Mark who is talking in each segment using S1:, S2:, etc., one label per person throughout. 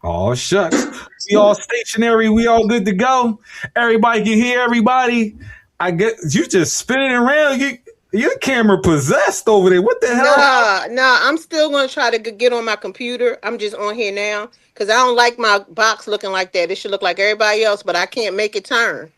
S1: Oh shucks. We all stationary, we all good to go. Everybody can hear everybody. I get you just spinning around. Your camera possessed over there. What the hell?
S2: Nah. I'm still gonna try to get on my computer. I'm just on here now because I don't like my box looking like that. It should look like everybody else, but I can't make it turn.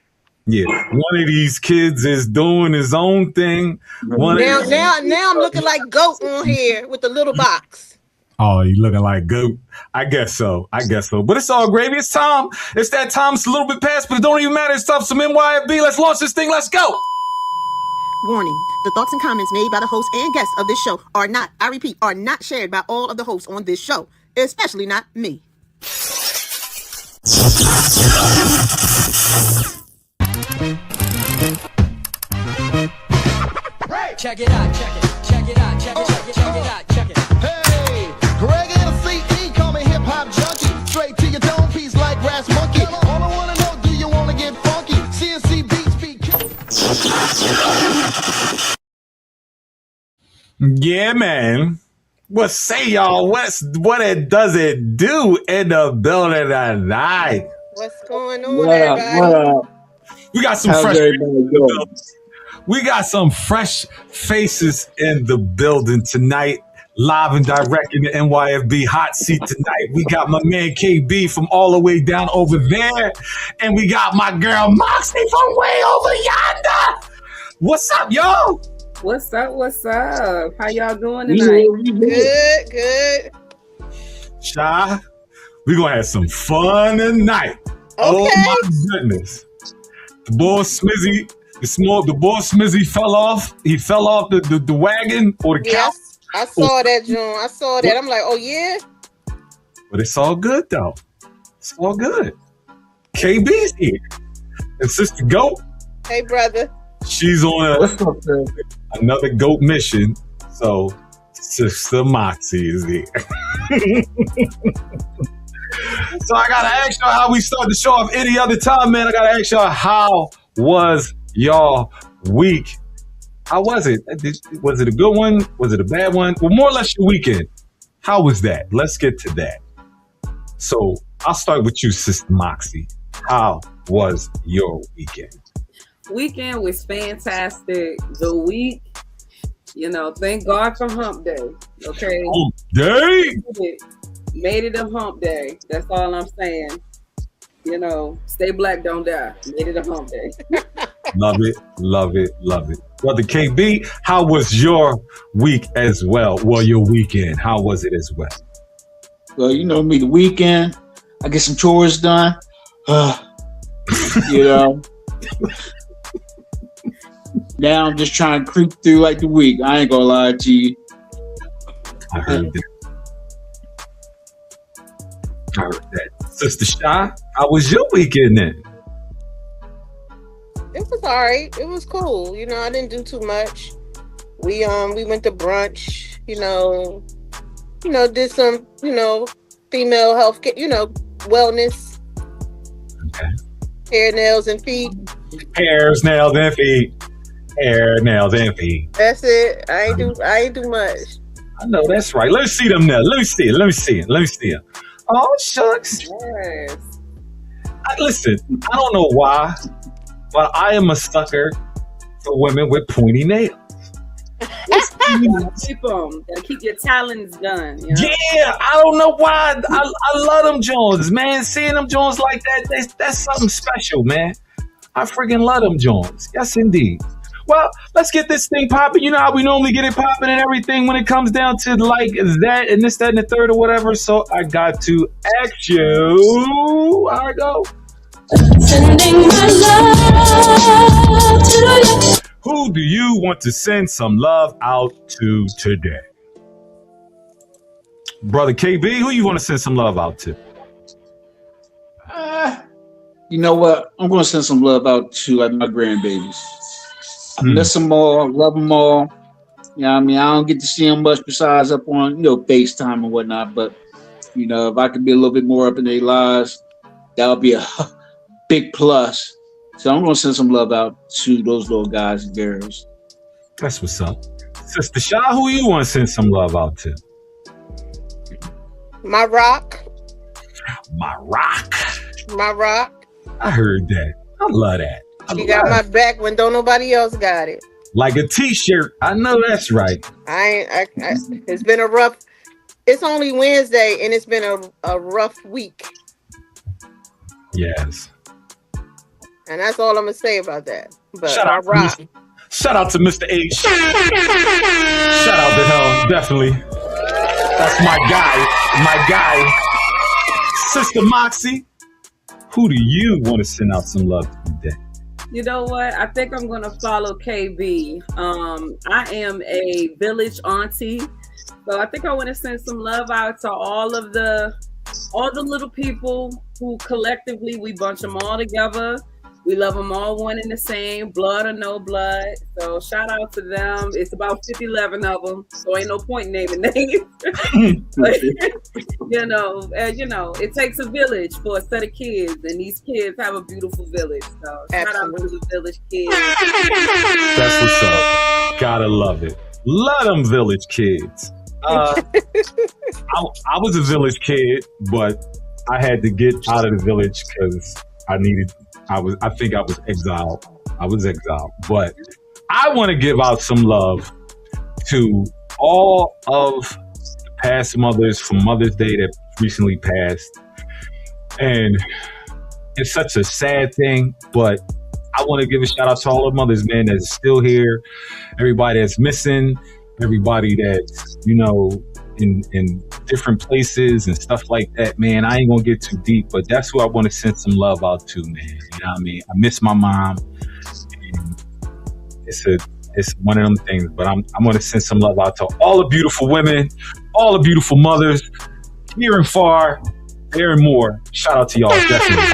S1: Yeah. One of these kids is doing his own thing. One of
S2: Now I'm looking like goat on here with the little box.
S1: Oh, you looking like goat. I guess so. But it's all gravy. It's time. It's that time. It's a little bit past, but it don't even matter. It's time for some NYFB. Let's launch this thing. Let's go.
S2: Warning: the thoughts and comments made by the host and guests of this show are not, I repeat, are not shared by all of the hosts on this show, especially not me.
S3: Check it out, check it out.
S4: Hey, Greg and the CE call me hip hop junkie. Straight to your dome piece like Brass Monkey. All I wanna know, do you wanna get funky? CNC beats beat.
S1: Yeah, man. What say y'all? What it does it do in the building tonight?
S2: What's going on, everybody?
S1: We got some fresh faces in the building. We got some fresh faces in the building tonight. Live and direct in the NYFB hot seat tonight. We got my man KB from all the way down over there. And we got my girl Moxie from way over yonder. What's up, y'all?
S5: What's up? How y'all doing tonight?
S2: Good.
S1: Shy, we gonna have some fun tonight.
S2: Okay.
S1: Oh my goodness. The boy Smizzy fell off. He fell off the wagon or the couch.
S2: Yes, I saw that, John. I saw that. I'm like, oh yeah.
S1: But it's all good though. It's all good. KB's here. And Sister Goat,
S2: Hey, brother.
S1: she's on another GOAT mission. So Sister Moxie is here. So I gotta ask y'all how we start the show off any other time, man. I gotta ask y'all, how was y'all week? How was it? Was it a good one? Was it a bad one? Well, more or less your weekend. How was that? Let's get to that. So I'll start with you, Sister Moxie. How was your weekend?
S5: Weekend was fantastic. The week, thank God for Hump Day. Okay.
S1: Hump Day?
S5: Made it a Hump Day. That's all I'm saying. Stay black, don't die. Made it a Hump Day.
S1: Love it. Brother KB, how was your week as well? Well, your weekend, how was it as well?
S6: Well, you know me, the weekend, I get some chores done. Now I'm just trying to creep through like the week. I ain't gonna lie to you.
S1: I heard that. Sister Shy, how was your weekend then?
S2: It was all right. It was cool. I didn't do too much. We went to brunch. Did some female health care. Wellness.
S1: Okay.
S2: Hair, nails, and feet.
S1: Hair, nails, and feet.
S2: That's it. I ain't do much.
S1: I know that's right. Let me see them now. Let me see it. Oh shucks.
S5: Yes.
S1: Listen, I don't know why, but I am a sucker for women with pointy nails.
S5: Keep them. Gotta keep your talons done.
S1: Yeah, I don't know why. I love them Jones, man. Seeing them Jones like that, that's something special, man. I freaking love them Jones. Yes, indeed. Well, let's get this thing popping. You know how we normally get it popping and everything when it comes down to like that and this, that, and the third or whatever. So I got to ask you. How I go? Sending my love to you. Who do you want to send some love out to today? Brother KB, who you want to send some love out to?
S6: You know what? I'm going to send some love out to like my grandbabies. I miss them all, love them all. I don't get to see them much besides up on, FaceTime and whatnot. But, if I could be a little bit more up in their lives, that would be a big plus. So I'm going to send some love out to those little guys and girls.
S1: That's what's up. Sister Shaw, who you want to send some love out to?
S2: My rock.
S1: My rock.
S2: My rock.
S1: I heard that. I love that.
S2: You got my back when don't nobody else got it.
S1: Like a t-shirt. I know that's right.
S2: It's been a rough. It's only Wednesday and it's been a rough week.
S1: Yes.
S2: And that's all I'm gonna say about that. But
S1: Shout
S2: my
S1: out to
S2: rock.
S1: Shout out to Mr. H. Shout out to him, definitely. That's my guy. Sister Moxie, who do you want to send out some love to today?
S5: You know what? I think I'm gonna follow KB. I am a village auntie, so I think I want to send some love out to all the little people who collectively we bunch them all together. We love them all one and the same, blood or no blood. So shout out to them. It's about 11 of them, so ain't no point in naming names. But, it takes a village for a set of kids, and these kids have a beautiful village. So shout out to the village kids.
S1: That's what's up. Gotta love it. Love them village kids. I was a village kid, but I had to get out of the village because I think I was exiled. But I want to give out some love to all of the past mothers from Mother's Day that recently passed. And it's such a sad thing, but I want to give a shout out to all the mothers, man, that's still here. Everybody that's missing, everybody that's, in different places and stuff like that, man. I ain't gonna get too deep, but that's who I want to send some love out to, man. You know what I mean? I miss my mom. And it's one of them things, but I'm gonna send some love out to all the beautiful women, all the beautiful mothers, near and far, there and more. Shout out to y'all, definitely.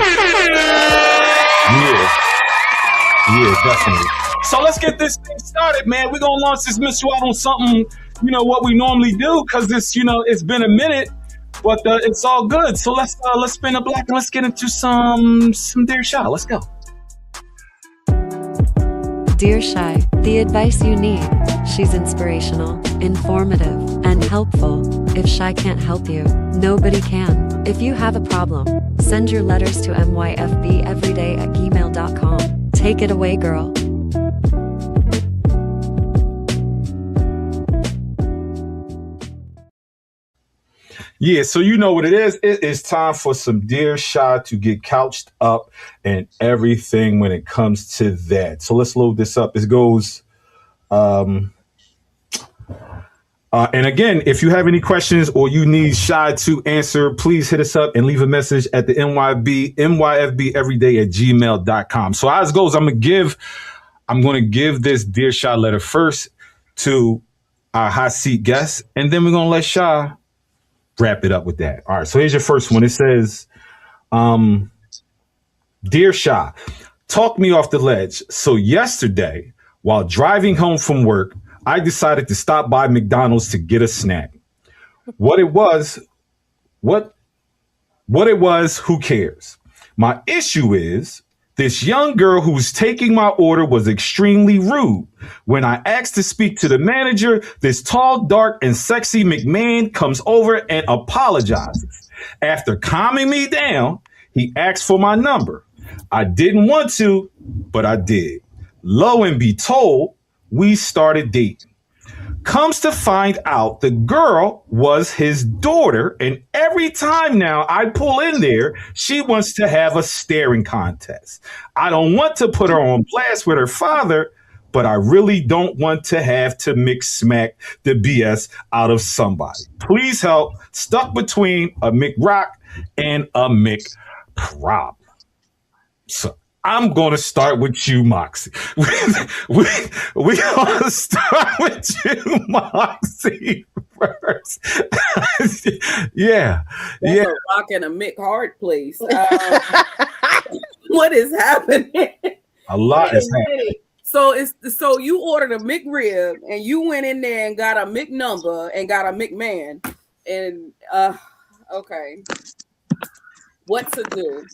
S1: Yeah, definitely. So let's get this thing started, man. We're gonna launch this Miss You Out on something, what we normally do, because it's been a minute, but it's all good. So let's spin a block and let's get into some Dear Shy. Let's go.
S7: Dear Shy, the advice you need. She's inspirational, informative, and helpful. If Shy can't help you, nobody can. If you have a problem, send your letters to myfbeveryday@gmail.com. Take it away, girl.
S1: Yeah, so you know what it is. It is time for some Dear Shy to get couched up and everything when it comes to that. So let's load this up. It goes, and again, if you have any questions or you need Shy to answer, please hit us up and leave a message at the myfbeveryday@gmail.com. So as it goes, I'm going to give this Dear Shy letter first to our hot seat guest, and then we're going to let Shy wrap it up with that. All right, so here's your first one. It says, Dear Shy, talk me off the ledge. So yesterday, while driving home from work, I decided to stop by McDonald's to get a snack. What it was, who cares? My issue is this young girl who's taking my order was extremely rude. When I asked to speak to the manager, this tall, dark, and sexy McMahon comes over and apologizes. After calming me down, he asked for my number. I didn't want to, but I did. Lo and behold, we started dating. Comes to find out the girl was his daughter, and every time now I pull in there, she wants to have a staring contest. I don't want to put her on blast with her father, but I really don't want to have to mix smack the BS out of somebody. Please help. Stuck between a McRock and a McProp. So I'm going to start with you, Moxie. We're going to start with you, Moxie, first. Yeah.
S5: That's a rock and a Mick hard place. What is happening?
S1: A lot is happening.
S5: So you ordered a McRib and you went in there and got a McNumber and got a McMahon. And okay. What to do?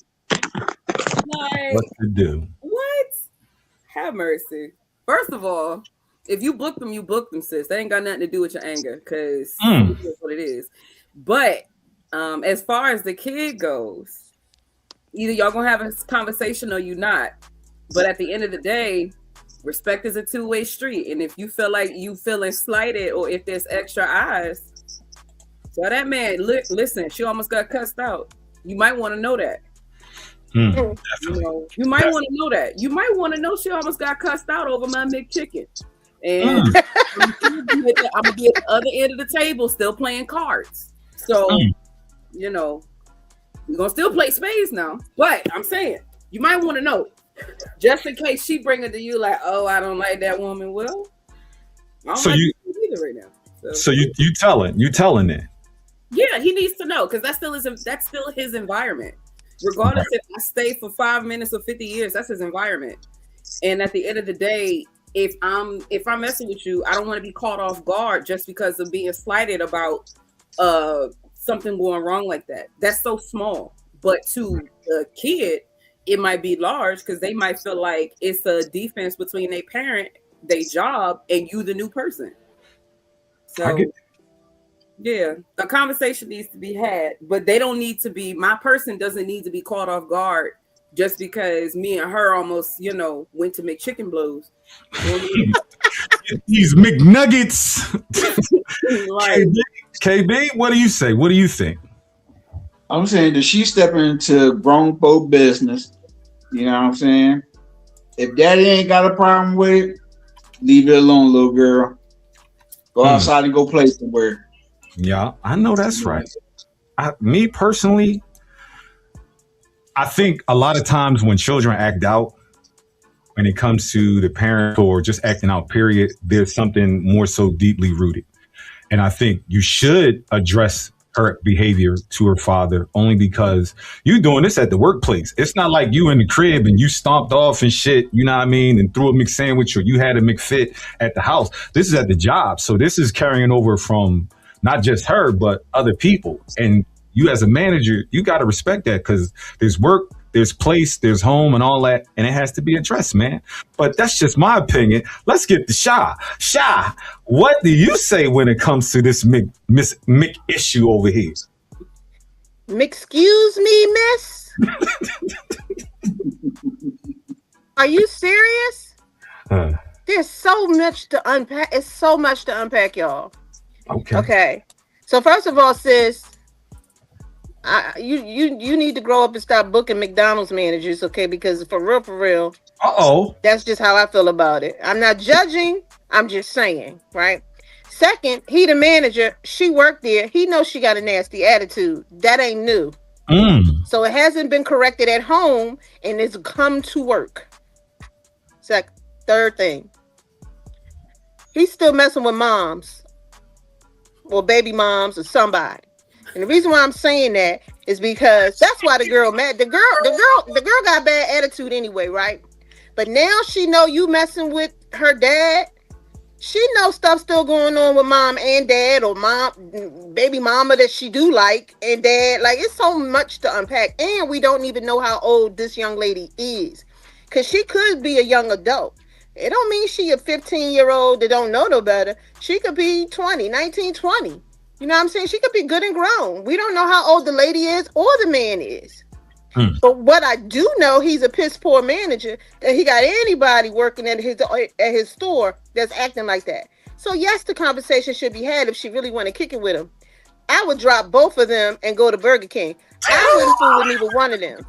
S1: What to do?
S5: What? Have mercy. First of all, if you booked them, sis. That ain't got nothing to do with your anger, because that's what it is. But As far as the kid goes, either y'all gonna have a conversation or you not. But at the end of the day, respect is a two-way street. And if you feel like you feeling slighted or if there's extra eyes, tell that man, listen, she almost got cussed out. You might want to know that. You might want to know that. You might want to know she almost got cussed out over my McChicken. And I'm gonna be at the other end of the table still playing cards. So, we're gonna still play spades now. But I'm saying, you might want to know. Just in case she bring it to you like, oh, I don't like that woman. Well, I don't like you either right now.
S1: So you telling it.
S5: Yeah, he needs to know because that's still his environment. Regardless if I stay for 5 minutes or 50 years, that's his environment. And at the end of the day, if I'm messing with you, I don't want to be caught off guard just because of being slighted about something going wrong like that. That's so small. But to the kid, it might be large because they might feel like it's a defense between their parent, their job, and you, the new person. So, yeah, a conversation needs to be had, but my person doesn't need to be caught off guard just because me and her almost, went to make chicken blows.
S1: These McNuggets. KB, what do you say? What do you think?
S6: I'm saying that she's stepping into grown folk business. You know what I'm saying? If daddy ain't got a problem with it, leave it alone, little girl. Go outside and go play somewhere.
S1: Yeah, I know that's right. Me personally, I think a lot of times when children act out, when it comes to the parent or just acting out, period, there's something more so deeply rooted. And I think you should address her behavior to her father only because you doing this at the workplace. It's not like you in the crib and you stomped off and shit, you know what I mean, and threw a McSandwich or you had a McFit at the house. This is at the job. So this is carrying over from not just her, but other people. And you as a manager, you got to respect that because there's work, there's place, there's home and all that. And it has to be addressed, man. But that's just my opinion. Let's get to Sha. Sha, what do you say when it comes to this Mick issue over here?
S2: Excuse me, miss? Are you serious? There's so much to unpack. It's so much to unpack, y'all. Okay. So first of all, sis, you need to grow up and stop booking McDonald's managers, okay? Because for real, that's just how I feel about it. I'm not judging. I'm just saying, right? Second, he the manager. She worked there. He knows she got a nasty attitude. That ain't new. So it hasn't been corrected at home, and it's come to work. Third thing, he's still messing with moms or baby moms or somebody. And the reason why I'm saying that is because that's why the girl mad. The girl got bad attitude anyway, right? But now she know you messing with her dad. She knows stuff still going on with mom and dad, or baby mama that she do like, and dad. Like, it's so much to unpack. And we don't even know how old this young lady is. Because she could be a young adult. It don't mean she a 15-year-old that don't know no better. She could be 19, 20. You know what I'm saying? She could be good and grown. We don't know how old the lady is or the man is. But what I do know, he's a piss poor manager, that he got anybody working at his store that's acting like that. So yes, the conversation should be had if she really want to kick it with him. I would drop both of them and go to Burger King. I wouldn't fool with neither one of them.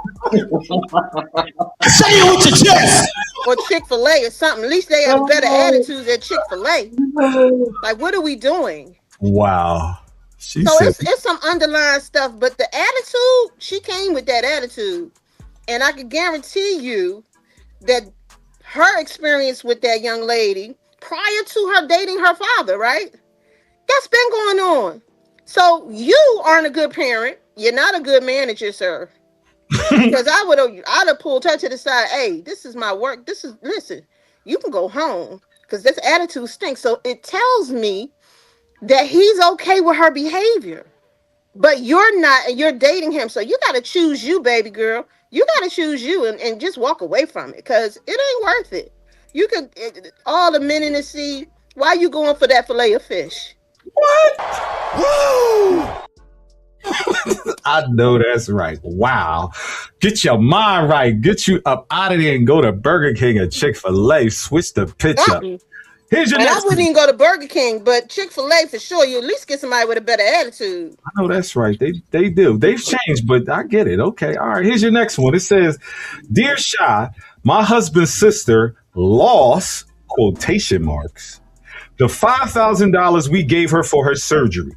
S8: Say it with your chest.
S2: Or Chick-fil-A or something. At least they have better attitudes than Chick-fil-A. Like, what are we doing?
S1: Wow.
S2: It's some underlying stuff, but the attitude, she came with that attitude. And I can guarantee you that her experience with that young lady prior to her dating her father, right? That's been going on. So you aren't a good parent. You're not a good manager, sir. Because I'd have pulled her to the side. Hey, this is my work. Listen, you can go home because this attitude stinks. So it tells me that he's okay with her behavior, but you're not, and you're dating him. So you got to choose you, baby girl. You got to choose you and just walk away from it because it ain't worth it. You could, all the men in the sea, why you going for that fillet of fish?
S1: What? Woo! I know that's right. Wow. Get your mind right. Get you up out of there and go to Burger King or Chick-fil-A. Switch the pitch up.
S2: Something.
S1: Here's your
S2: And I
S1: next
S2: wouldn't
S1: one.
S2: even go to Burger King, but Chick-fil-A for sure. You at least get somebody with a better attitude.
S1: I know that's right. They do. They've changed, but I get it. Okay. All right. Here's your next one. It says, Dear Shy, my husband's sister lost, quotation marks, the $5,000 we gave her for her surgery.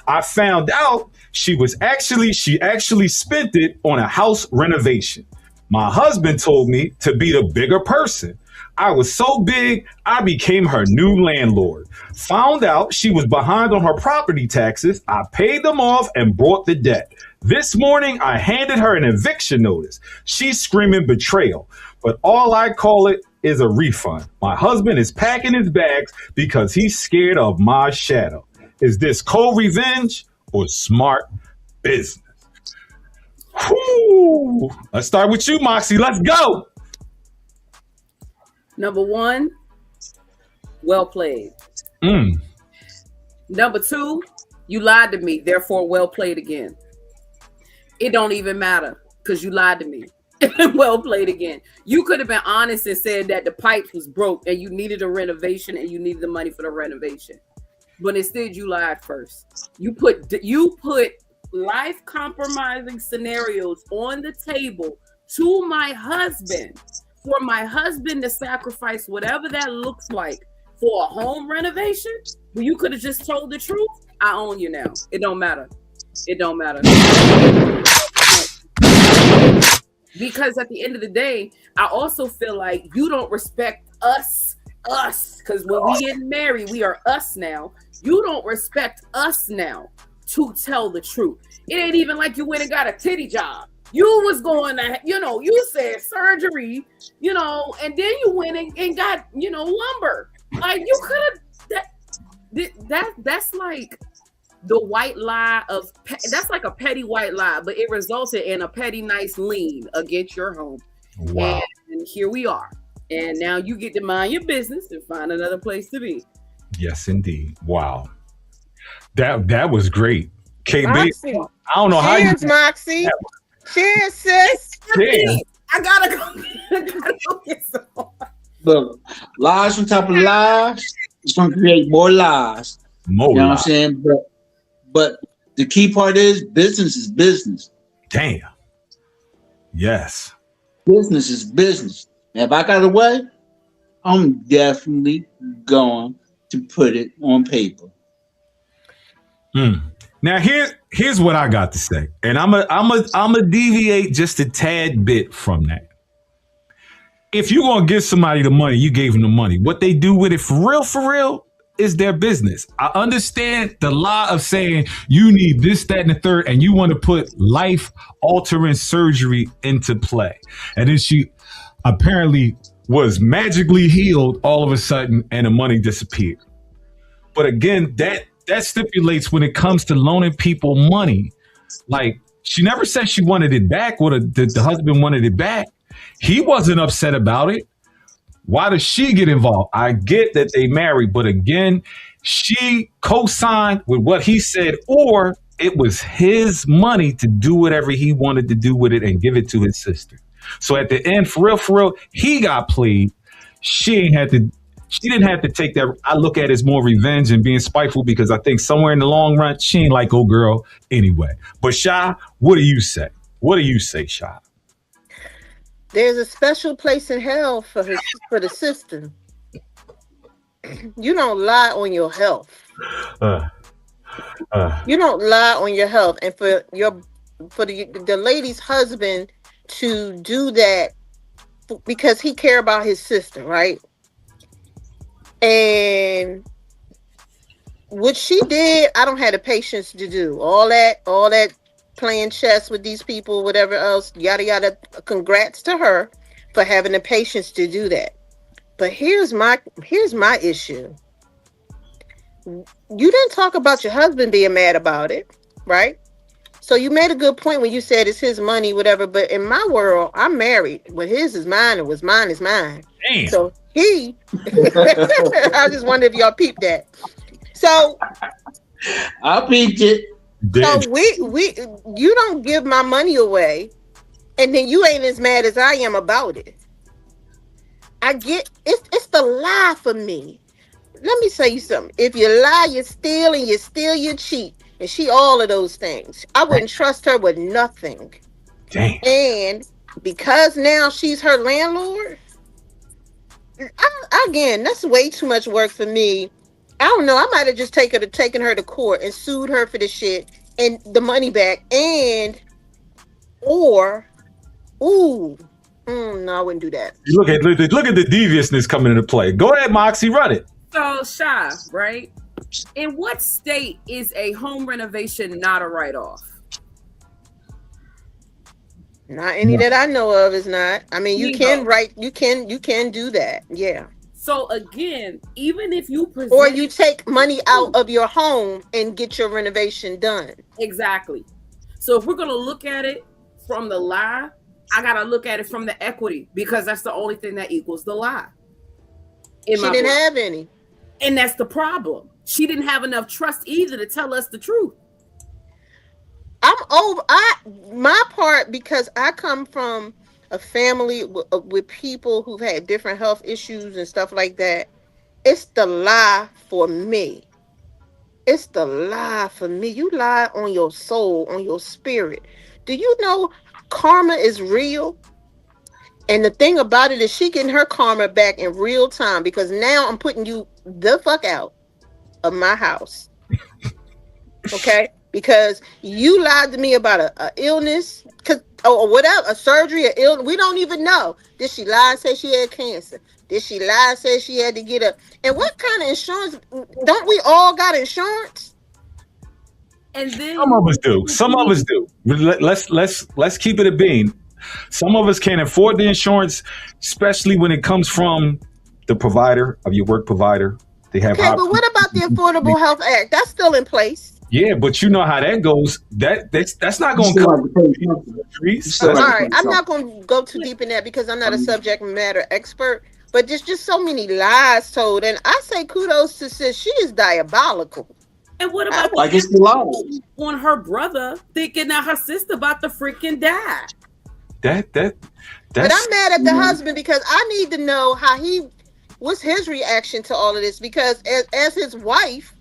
S1: I found out she actually spent it on a house renovation. My husband told me to be the bigger person. I was so big, I became her new landlord. Found out she was behind on her property taxes. I paid them off and brought the debt. This morning, I handed her an eviction notice. She's screaming betrayal, but all I call it is a refund. My husband is packing his bags because he's scared of my shadow. Is this cold revenge or smart business? Whew. Let's start with you, Moxie. Let's go.
S5: Number one, well played. Number two, you lied to me, therefore well played again. It don't even matter because you lied to me. Well played again. You could have been honest and said that the pipes was broke and you needed a renovation and you needed the money for the renovation. But instead you lied first. You put life compromising scenarios on the table to my husband for my husband to sacrifice whatever that looks like for a home renovation. Well, you could have just told the truth. I own you now. It don't matter. It don't matter. Because at the end of the day, I also feel like you don't respect us. Because when we get married, we are us now. You don't respect us now to tell the truth. It ain't even like you went and got a titty job. You was going to, you said surgery, and then you went and got, lumber. Like you could have, that's like the white lie of, that's like a petty white lie, but it resulted in a petty nice lien against your home.
S1: Wow.
S5: And here we are. And now you get to mind your business and find another place to be.
S1: Yes, indeed. Wow. That was great. KB,
S2: Moxie.
S1: I don't know how you.
S2: Cheers, Moxie. Cheers, sis.
S1: Yeah.
S5: I gotta go get some more.
S6: Look, lies on top of lies, it's gonna create more lies.
S1: More
S6: You know what I'm
S1: lies.
S6: saying? But the key part is business.
S1: Damn. Yes.
S6: Business is business. And if I got a way, I'm definitely going to put it on paper.
S1: Now here's what I got to say, and I'm a deviate just a tad bit from that. If you're gonna give somebody the money, you gave them the money. What they do with it for real is their business. I understand the lie of saying you need this, that, and the third, and you want to put life-altering surgery into play. And then she apparently was magically healed all of a sudden, and the money disappeared. But again, that stipulates when it comes to loaning people money. Like, she never said she wanted it back, or the husband wanted it back. He wasn't upset about it. Why does she get involved? I get that they married, but again, she co-signed with what he said, or it was his money to do whatever he wanted to do with it and give it to his sister. So at the end, for real, he got played. She didn't have to take that. I look at it as more revenge and being spiteful, because I think somewhere in the long run, she ain't like old girl anyway. But Shy, what do you say? What do you say, Shy?
S2: There's a special place in hell for the sister. You don't lie on your health. You don't lie on your health, and for the lady's husband to do that because he care about his sister, right? And what she did, I don't have the patience to do all that playing chess with these people, whatever else, yada yada. Congrats to her for having the patience to do that. But here's my issue. You didn't talk about your husband being mad about it, right? So you made a good point when you said it's his money, whatever. But in my world, I'm married. What his is mine, and what's mine is mine.
S1: Damn.
S2: So I just wonder if y'all peeped that. So
S6: I peeped it.
S1: Damn.
S2: So you don't give my money away, and then you ain't as mad as I am about it. I get it's the lie for me. Let me say you something. If you lie, you steal, and you steal, you cheat, and she all of those things. I wouldn't trust her with nothing.
S1: Damn.
S2: And because now she's her landlord, again, that's way too much work for me. I don't know. I might have just taken her to court and sued her for the shit and the money back, no, I wouldn't do that.
S1: Look at the deviousness coming into play. Go ahead, Moxie, run it.
S5: So, Shy, right? In what state is a home renovation not a write-off?
S2: Not any that I know of is not. I mean, you can
S5: Bingo.
S2: write, you can do that. Yeah.
S5: So again, even if you present,
S2: Or you take money out of your home and get your renovation done.
S5: exactly. So if we're gonna look at it from the lie, I gotta look at it from the equity, because that's the only thing that equals the lie.
S2: She didn't have any.
S5: And that's the problem. She didn't have enough trust either to tell us the truth.
S2: I'm over my part, because I come from a family with people who've had different health issues and stuff like that. It's the lie for me. It's the lie for me. You lie on your soul, on your spirit. Do you know karma is real? And the thing about it is she getting her karma back in real time, because now I'm putting you the fuck out of my house. Okay? Because you lied to me about a illness, or whatever, a surgery, or illness. We don't even know. Did she lie and say she had cancer? Did she lie and say she had to get and what kind of insurance? Don't we all got insurance?
S5: And then
S1: Some of us do. Some of us do. Let's keep it a bean. Some of us can't afford the insurance, especially when it comes from the provider of your work provider. They have
S2: Okay, but what about the Affordable Health Act? That's still in place.
S1: Yeah, but you know how that goes. That's not going to
S6: Still
S1: cover
S6: have to pay something.
S2: All right, I'm not going to go too deep in that because I'm not a subject matter expert. But there's just so many lies told, and I say kudos to sis. She is diabolical.
S5: And what about
S6: Like it's the law.
S5: on her brother thinking that her sister about to freaking die?
S2: But I'm mad at the husband because I need to know what's his reaction to all of this, because as his wife,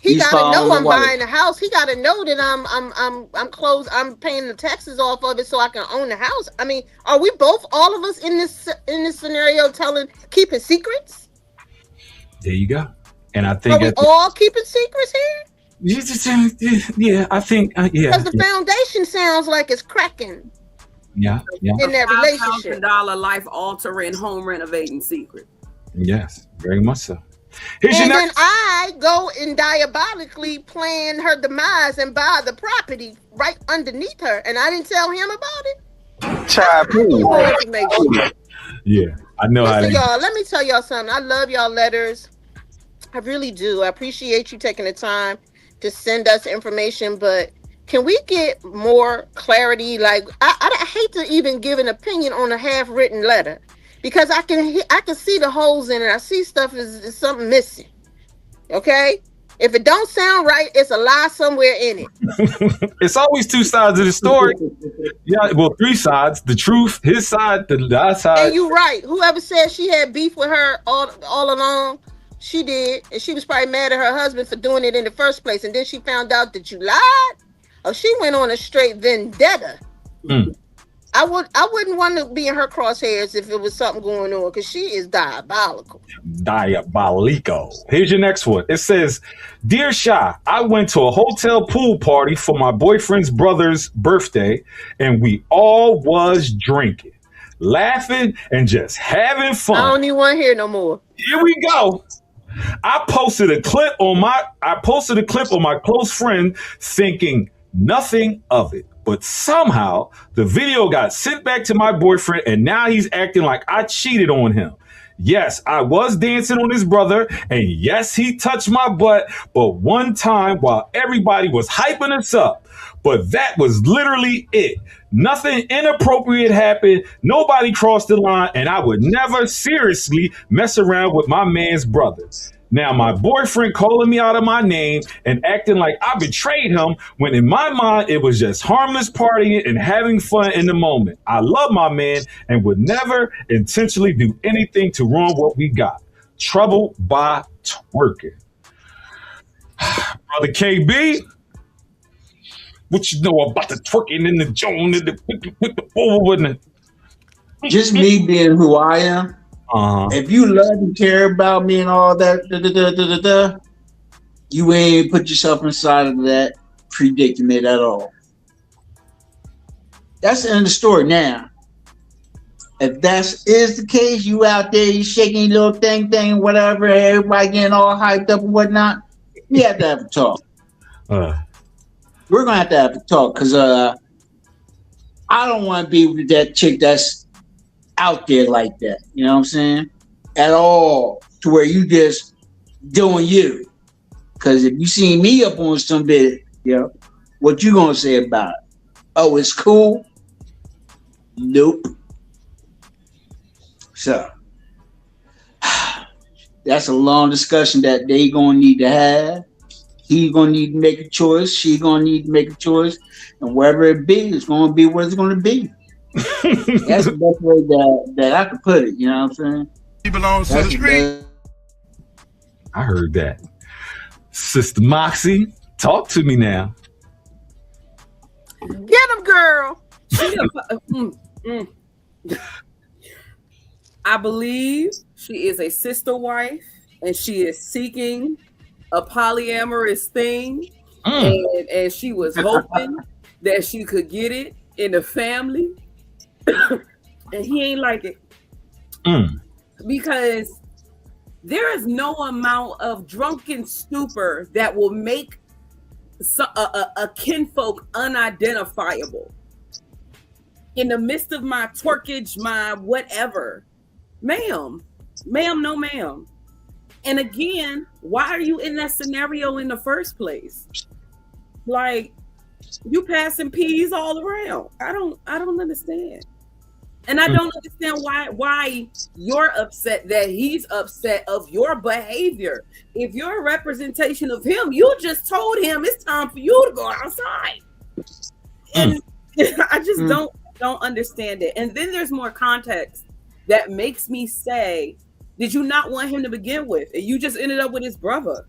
S2: he
S6: He's
S2: got to know
S6: following
S2: I'm
S6: the wife.
S2: buying a house. He got to know that I'm closed. I'm paying the taxes off of it so I can own the house. I mean, are we both, all of us in this scenario, keeping secrets?
S1: There you go. And I
S2: Are
S1: think
S2: we all keeping secrets here?
S1: yeah, I think
S2: Because the foundation sounds like it's cracking
S1: yeah.
S2: in that relationship.
S5: $5,000 life altering home renovating secret.
S1: Yes, very much so. Here's your
S2: And then
S1: next.
S2: I go and diabolically plan her demise and buy the property right underneath her, and I didn't tell him about it.
S8: Child,
S2: More information.
S1: Yeah, I know how
S2: Listen,
S1: that.
S2: y'all, let me tell y'all something. I love y'all letters. I really do. I appreciate you taking the time to send us information, but can we get more clarity? Like, I hate to even give an opinion on a half-written letter, because I can see the holes in it. I see stuff is something missing. Okay? If it don't sound right, it's a lie somewhere in it.
S1: It's always two sides of the story. Yeah, well, three sides: the truth, his side, the other side.
S2: And you right. Whoever said she had beef with her all along, she did. And she was probably mad at her husband for doing it in the first place. And then she found out that you lied. Oh, she went on a straight vendetta.
S1: Mm.
S2: I wouldn't want to be in her crosshairs if it was something going on, because she is diabolical.
S1: Diabolico. Here's your next one. It says, "Dear Shy, I went to a hotel pool party for my boyfriend's brother's birthday, and we all was drinking, laughing, and just having
S2: I
S1: fun.
S2: don't even want to hear no more.
S1: Here we go. I posted a clip on my close friend, thinking nothing of it. But somehow the video got sent back to my boyfriend, and now he's acting like I cheated on him. Yes, I was dancing on his brother, and yes, he touched my butt, but one time while everybody was hyping us up. But that was literally it. Nothing inappropriate happened. Nobody crossed the line, and I would never seriously mess around with my man's brother. Now my boyfriend calling me out of my name and acting like I betrayed him when in my mind it was just harmless partying and having fun in the moment. I love my man and would never intentionally do anything to ruin what we got. Trouble by twerking. Brother KB, what you know about the twerking and the joan and the bull and the
S6: Just me being who I am. If you love and care about me and all that, you ain't put yourself inside of that predicament at all. That's the end of the story now. If that is the case, you out there, you shaking your little thing, whatever, everybody getting all hyped up and whatnot, we have to have a talk. We're going to have a talk because I don't want to be with that chick that's out there like that. You know what I'm saying? At all. To where you just doing you. Because if you see me up on some bit, what you going to say about it? Oh, it's cool? Nope. So, that's a long discussion that they going to need to have. He going to need to make a choice. She going to need to make a choice. And wherever it be, it's going to be what it's going to be. That's the best way that I could put it. You know what I'm saying?
S8: He belongs to the street.
S1: I heard that. Sister Moxie, talk to me now.
S2: Get him, girl.
S5: I believe she is a sister wife and she is seeking a polyamorous thing. And she was hoping that she could get it in the family. And he ain't like it. Because there is no amount of drunken stupor that will make a kinfolk unidentifiable. In the midst of my twerkage, my whatever, ma'am, no ma'am. And again, why are you in that scenario in the first place? Like, you passing peas all around. I don't understand. And I don't understand why you're upset that he's upset of your behavior. If you're a representation of him, you just told him it's time for you to go outside. And I just don't understand it. And then there's more context that makes me say, did you not want him to begin with? And you just ended up with his brother.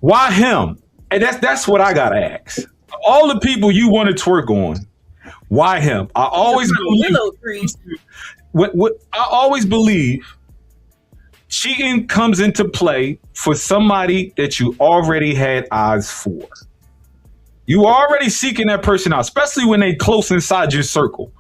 S1: Why him? And that's what I gotta ask. All the people you want to twerk on, why him? I always believe cheating comes into play for somebody that you already had eyes for. You already seeking that person out, especially when they close inside your circle.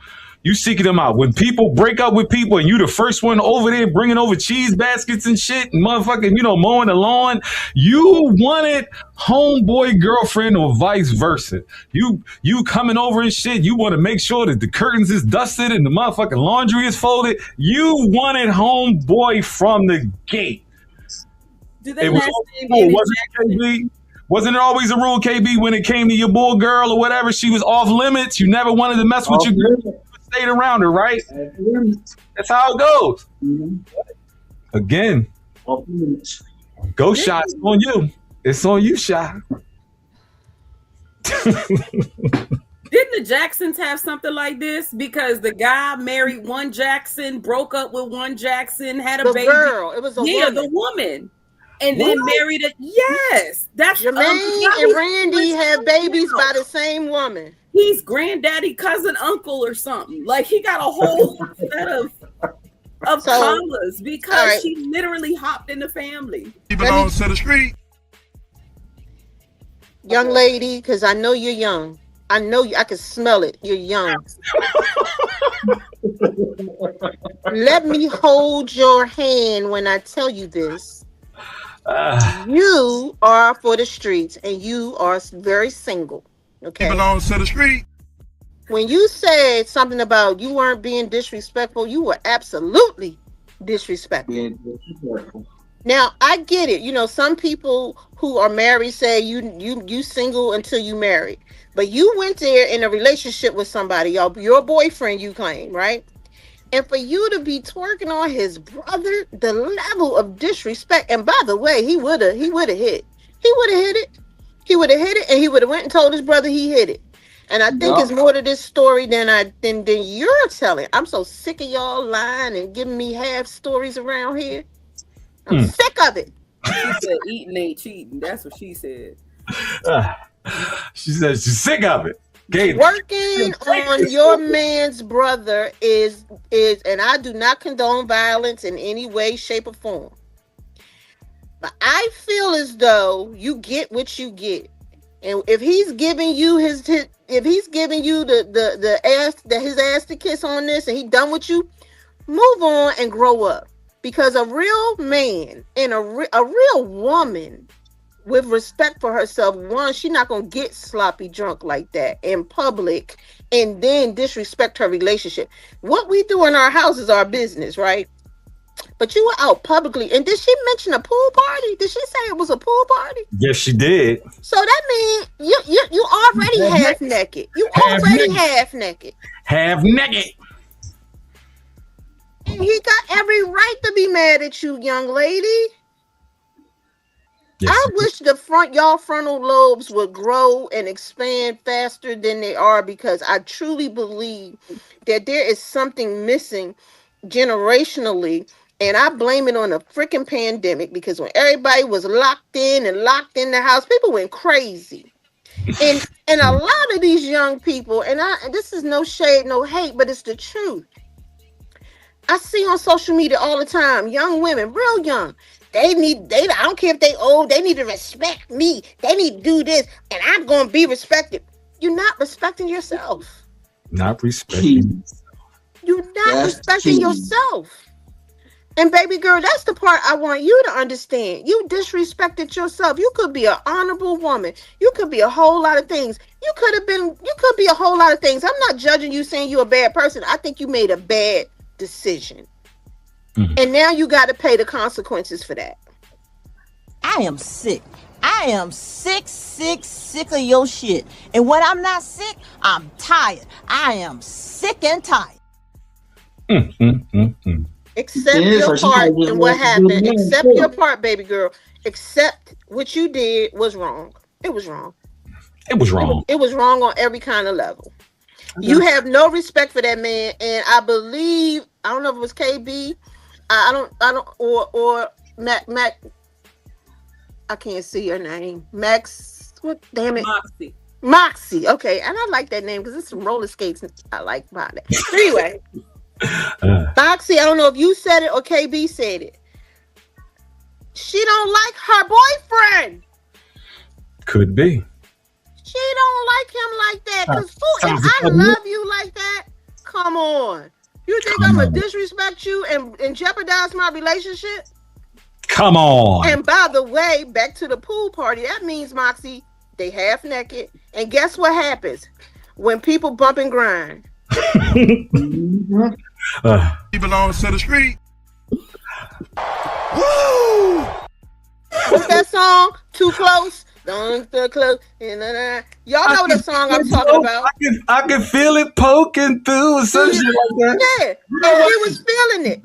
S1: You seeking them out. When people break up with people and you the first one over there bringing over cheese baskets and shit and motherfucking, mowing the lawn, you wanted homeboy girlfriend or vice versa. You coming over and shit, you want to make sure that the curtains is dusted and the motherfucking laundry is folded. You wanted homeboy from the gate.
S5: Do they
S1: Wasn't it always a rule, KB, when it came to your boy girl or whatever, she was off limits? You never wanted to mess with your girl. Stayed around her, right? That's how it goes. Again, go Shy. It's on you. It's on you, Shy.
S5: Didn't the Jacksons have something like this? Because the guy married one Jackson, broke up with one Jackson, had a baby.
S2: Girl, it was a woman.
S5: The woman. And then married a that's
S2: Jermaine and Randy had babies by the same woman.
S5: He's granddaddy, cousin, uncle, or something. Like he got a whole set of commas because she literally hopped in the family.
S8: He belongs to the street.
S2: Young lady, because I know you're young. I know you. I can smell it. You're young. Let me hold your hand when I tell you this. You are for the streets and you are very single. Okay.
S8: He belongs to the street.
S2: When you said something about you weren't being disrespectful, you were absolutely disrespectful. Now I get it. Some people who are married say you single until you married, but you went there in a relationship with somebody, your boyfriend, you claim, right? And for you to be twerking on his brother, the level of disrespect. And by the way, he would have hit. He would have hit it. He would have hit it, and he would have went and told his brother he hit it. And I think it's more to this story than you're telling. I'm so sick of y'all lying and giving me half stories around here. I'm sick of it.
S5: She said eating ain't cheating. That's what she said.
S1: She said she's sick of it.
S2: Working on your man's brother is, and I do not condone violence in any way, shape, or form. But I feel as though you get what you get, and if he's giving you his if he's giving you his ass to kiss on this, and he done with you, move on and grow up. Because a real man and a real woman with respect for herself, one, she's not gonna get sloppy drunk like that in public and then disrespect her relationship. What we do in our house is our business, right? But you were out publicly, and did she mention a pool party? Did she say it was a pool party?
S1: Yes, she did.
S2: So that means you already half naked. You already half naked.
S1: Half naked.
S2: And he got every right to be mad at you, young lady.
S1: Yes,
S2: I wish y'all frontal lobes would grow and expand faster than they are, because I truly believe that there is something missing generationally, and I blame it on the freaking pandemic, because when everybody was locked in the house, people went crazy. And a lot of these young people, and this is no shade, no hate, but it's the truth. I see on social media all the time, young women, real young, I don't care if they old, they need to respect me. They need to do this, and I'm going to be respected. You're not respecting yourself.
S1: Not respecting.
S2: You're not respecting yourself. And baby girl, that's the part I want you to understand. You disrespected yourself. You could be an honorable woman. You could be a whole lot of things. You could be a whole lot of things. I'm not judging you saying you're a bad person. I think you made a bad decision. Mm-hmm. And now you got to pay the consequences for that.
S9: I am sick. I am sick of your shit. And when I'm not sick, I'm tired. I am sick and tired.
S2: Accept your part in what happened. Accept your part, baby girl. Accept what you did was wrong. It was wrong.
S1: It was wrong.
S2: It was wrong on every kind of level. You have no respect for that man, and I believe, I don't know if it was KB, or Mac. I can't see your name. Max, what? Damn it. Moxie. Okay, and I like that name because it's some roller skates I like about it. Anyway, Moxie, I don't know if you said it or KB said it. She don't like her boyfriend.
S1: Could be.
S2: She don't like him like that. Because if I love you like that, come on. You think I'm going to disrespect you and jeopardize my relationship?
S1: Come on.
S2: And by the way, back to the pool party, that means, Moxie, they half naked. And guess what happens when people bump and grind?
S8: He belongs to the street.
S2: Woo! What's that song? Too Close? Don't too close. Y'all know the song I'm talking about.
S1: I can feel it poking through or some shit like that.
S2: Yeah.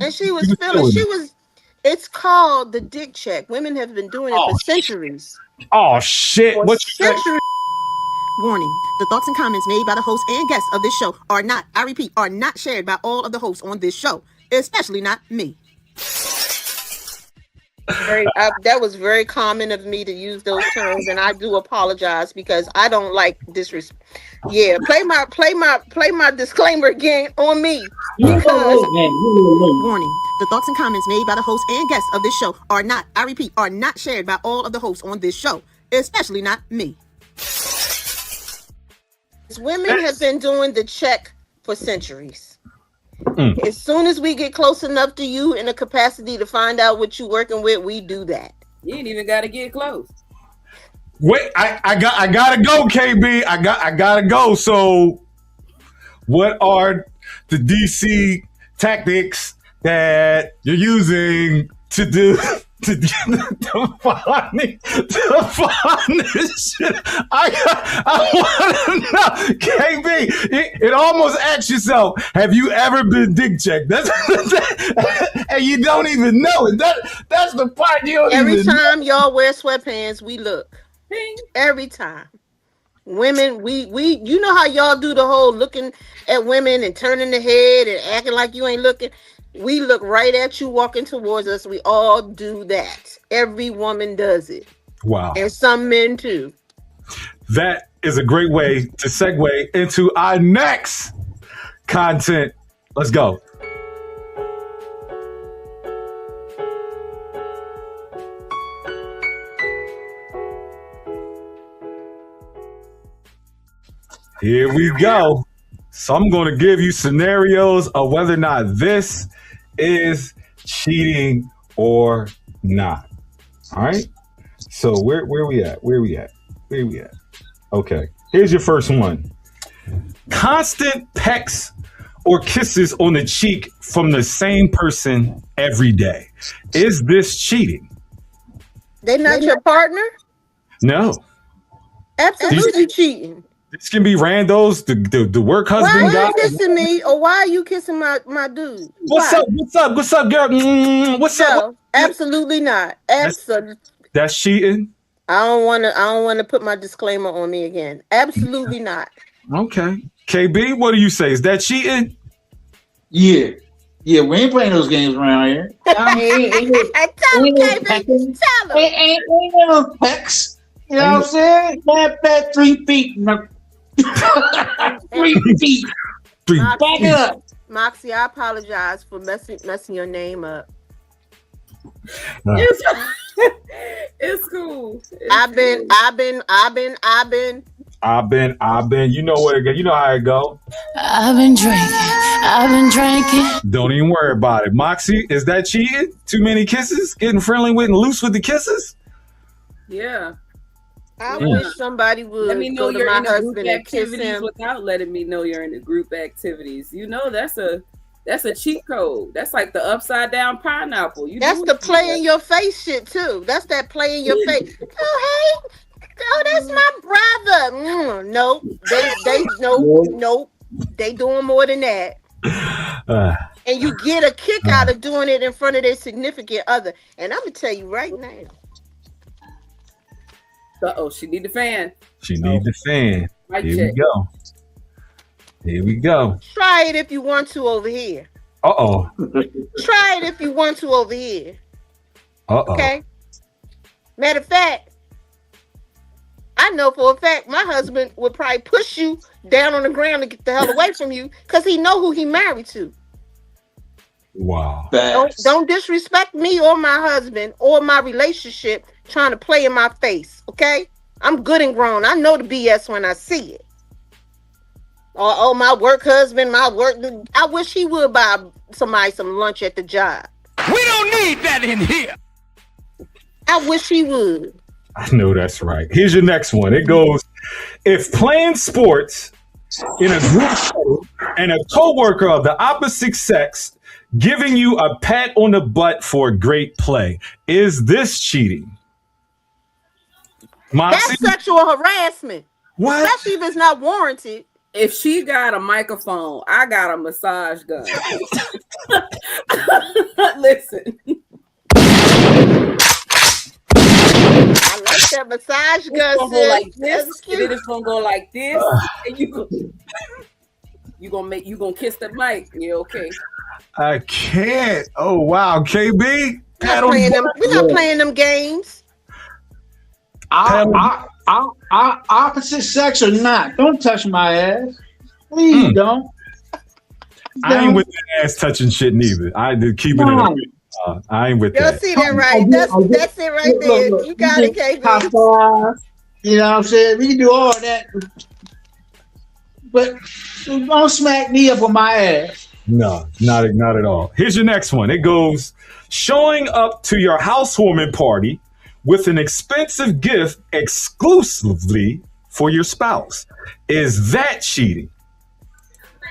S2: And she was feeling it. It's called the dick check. Women have been doing it for centuries.
S1: Oh shit. What you
S2: centuries. Warning. The thoughts and comments made by the host and guests of this show are not, I repeat, are not shared by all of the hosts on this show, especially not me. That was very common of me to use those terms, and I do apologize because I don't like disrespect. Yeah, play my disclaimer again on me. Because warning: the thoughts and comments made by the host and guests of this show are not, I repeat, are not shared by all of the hosts on this show, especially not me. Women have been doing the check for centuries. As soon as we get close enough to you in a capacity to find out what you're working with, we do that.
S5: You ain't even got to get close.
S1: Wait, I gotta go, KB. I gotta go. So, what are the DC tactics that you're using to do to find this shit. I want to know, KB. It almost asks yourself, have you ever been dick checked? That's and you don't even know it. That's the part you don't
S2: Every
S1: even
S2: time y'all wear sweatpants, we look.
S5: Ping.
S2: Every time. Women, we you know how y'all do the whole looking at women and turning the head and acting like you ain't looking. We look right at you walking towards us. We all do that. Every woman does it.
S1: Wow.
S2: And some men too.
S1: That is a great way to segue into our next content. Let's go. Here we go. So I'm going to give you scenarios of whether or not this is cheating or not. All right. So where we at? Okay. Here's your first one. Constant pecks or kisses on the cheek from the same person every day. Is this cheating?
S2: They not your partner?
S1: No.
S2: Absolutely cheating.
S1: This can be randos, the work
S2: Why
S1: husband
S2: are
S1: guy.
S2: you kissing me, or why are you kissing my dude?
S1: What's
S2: Why?
S1: up? What's up, girl? What's up?
S2: No, absolutely not. Absolutely.
S1: That's cheating.
S2: I don't want to put my disclaimer on me again. Absolutely not.
S1: Okay. KB, what do you say? Is that cheating?
S6: Yeah. Yeah, we ain't playing those games around here. I mean,
S2: Tell him, KB. Tell him.
S6: ain't no pecs. You know what I'm saying? That 3 feet. 3 feet. Back it up.
S2: Moxie, I apologize for messing your name up.
S5: It's cool.
S2: I've been.
S1: You know what? You know how it go.
S10: I've been drinking.
S1: Don't even worry about it. Moxie, is that cheating? Too many kisses? Getting friendly with and loose with the kisses?
S5: Yeah.
S2: I wish somebody would
S5: let me know
S2: go to
S5: you're
S2: my
S5: in the group
S2: husband and kiss
S5: activities
S2: him.
S5: without letting me know you're in the group activities. You know that's a cheat code. That's like the upside down pineapple.
S2: That's the play in your face shit too. That's that play in your face. Oh hey, oh that's my brother. Nope. Nope. They doing more than that. And you get a kick out of doing it in front of their significant other. And I'm gonna tell you right now.
S5: She need the fan.
S1: The fan.
S5: Mic
S1: Here
S5: check.
S1: we go.
S2: Try it if you want to over here.
S1: Uh-oh.
S2: Try it if you want to over here.
S1: Uh-oh.
S2: Okay. Matter of fact, I know for a fact my husband would probably push you down on the ground to get the hell away from you because he know who he married to.
S1: Wow.
S2: Don't disrespect me or my husband or my relationship trying to play in my face, okay? I'm good and grown. I know the BS when I see it. Oh, my work husband, I wish he would buy somebody some lunch at the job.
S8: We don't need that in here.
S2: I wish he would.
S1: I know that's right. Here's your next one. It goes, if playing sports in a group setting and a coworker of the opposite sex giving you a pat on the butt for great play, is this cheating? Moxie?
S2: That's sexual harassment.
S1: What?
S2: Especially if it's not warranted.
S5: If she got a microphone, I got a massage gun. Listen.
S2: I like that massage gun.
S5: It's gonna go like this, and then it's gonna go like this, and you gonna kiss the mic. Yeah, okay.
S1: I can't. Oh wow, KB.
S2: We're not playing them games.
S6: Opposite sex or not, don't touch my ass. Please don't.
S1: I ain't with that ass touching shit neither. I did keeping it. I ain't with
S2: You'll
S1: that.
S2: see that right. That's it right there. You got it, KB.
S6: You know what I'm saying? We can do all that. But don't smack me up on my ass.
S1: No, not at all. Here's your next one. It goes, showing up to your housewarming party with an expensive gift exclusively for your spouse. Is that cheating?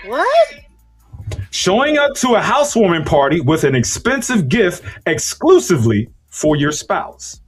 S2: What?
S1: Showing up to a housewarming party with an expensive gift exclusively for your spouse?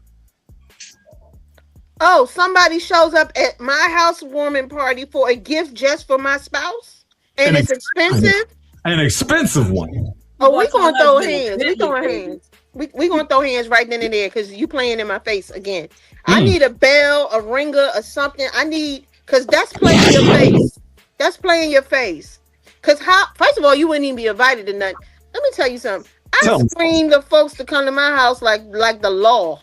S2: Oh, somebody shows up at my housewarming party for a gift just for my spouse, and it's expensive.
S1: An expensive one.
S2: Oh, we gonna throw hands. We throwing hands. We gonna throw hands right then and there because you playing in my face again. I need a bell, a ringer, or something. I need because that's playing your face. That's playing your face. Because first of all, you wouldn't even be invited to nothing. Let me tell you something. I scream the folks to come to my house like the law.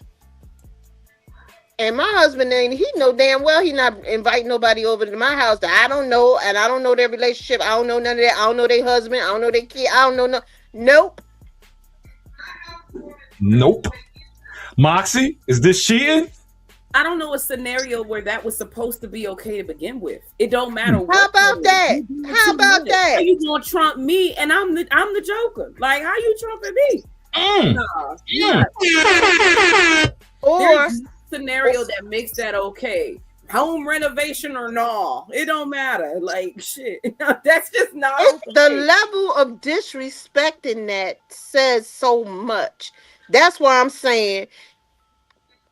S2: And my husband he know damn well he not inviting nobody over to my house that I don't know, and I don't know their relationship. I don't know none of that. I don't know their husband. I don't know their kid. I don't know
S1: Nope. Moxie, is this cheating?
S5: I don't know a scenario where that was supposed to be okay to begin with. It don't matter.
S2: How about that? How about that?
S5: How you gonna trump me and I'm the joker? Like, how you trumping me?
S2: Or
S5: there's a scenario that makes that okay. Home renovation or no, it don't matter. Like, shit, that's just not okay.
S2: The level of disrespecting that says so much. That's why I'm saying,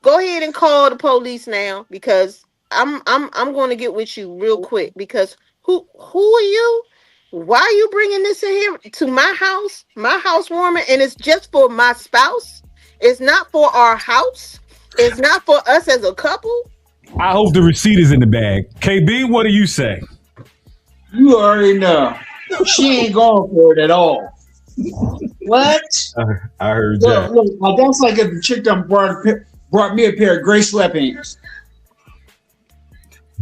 S2: go ahead and call the police now, because I'm going to get with you real quick. Because who are you? Why are you bringing this in here to my housewarming, and it's just for my spouse? It's not for our house. It's not for us as a couple.
S1: I hope the receipt is in the bag. KB, what do you say?
S6: You already know. She ain't going for it at all. What?
S1: I heard that.
S6: Look, that's like if the chick done brought me a pair of gray sweatpants.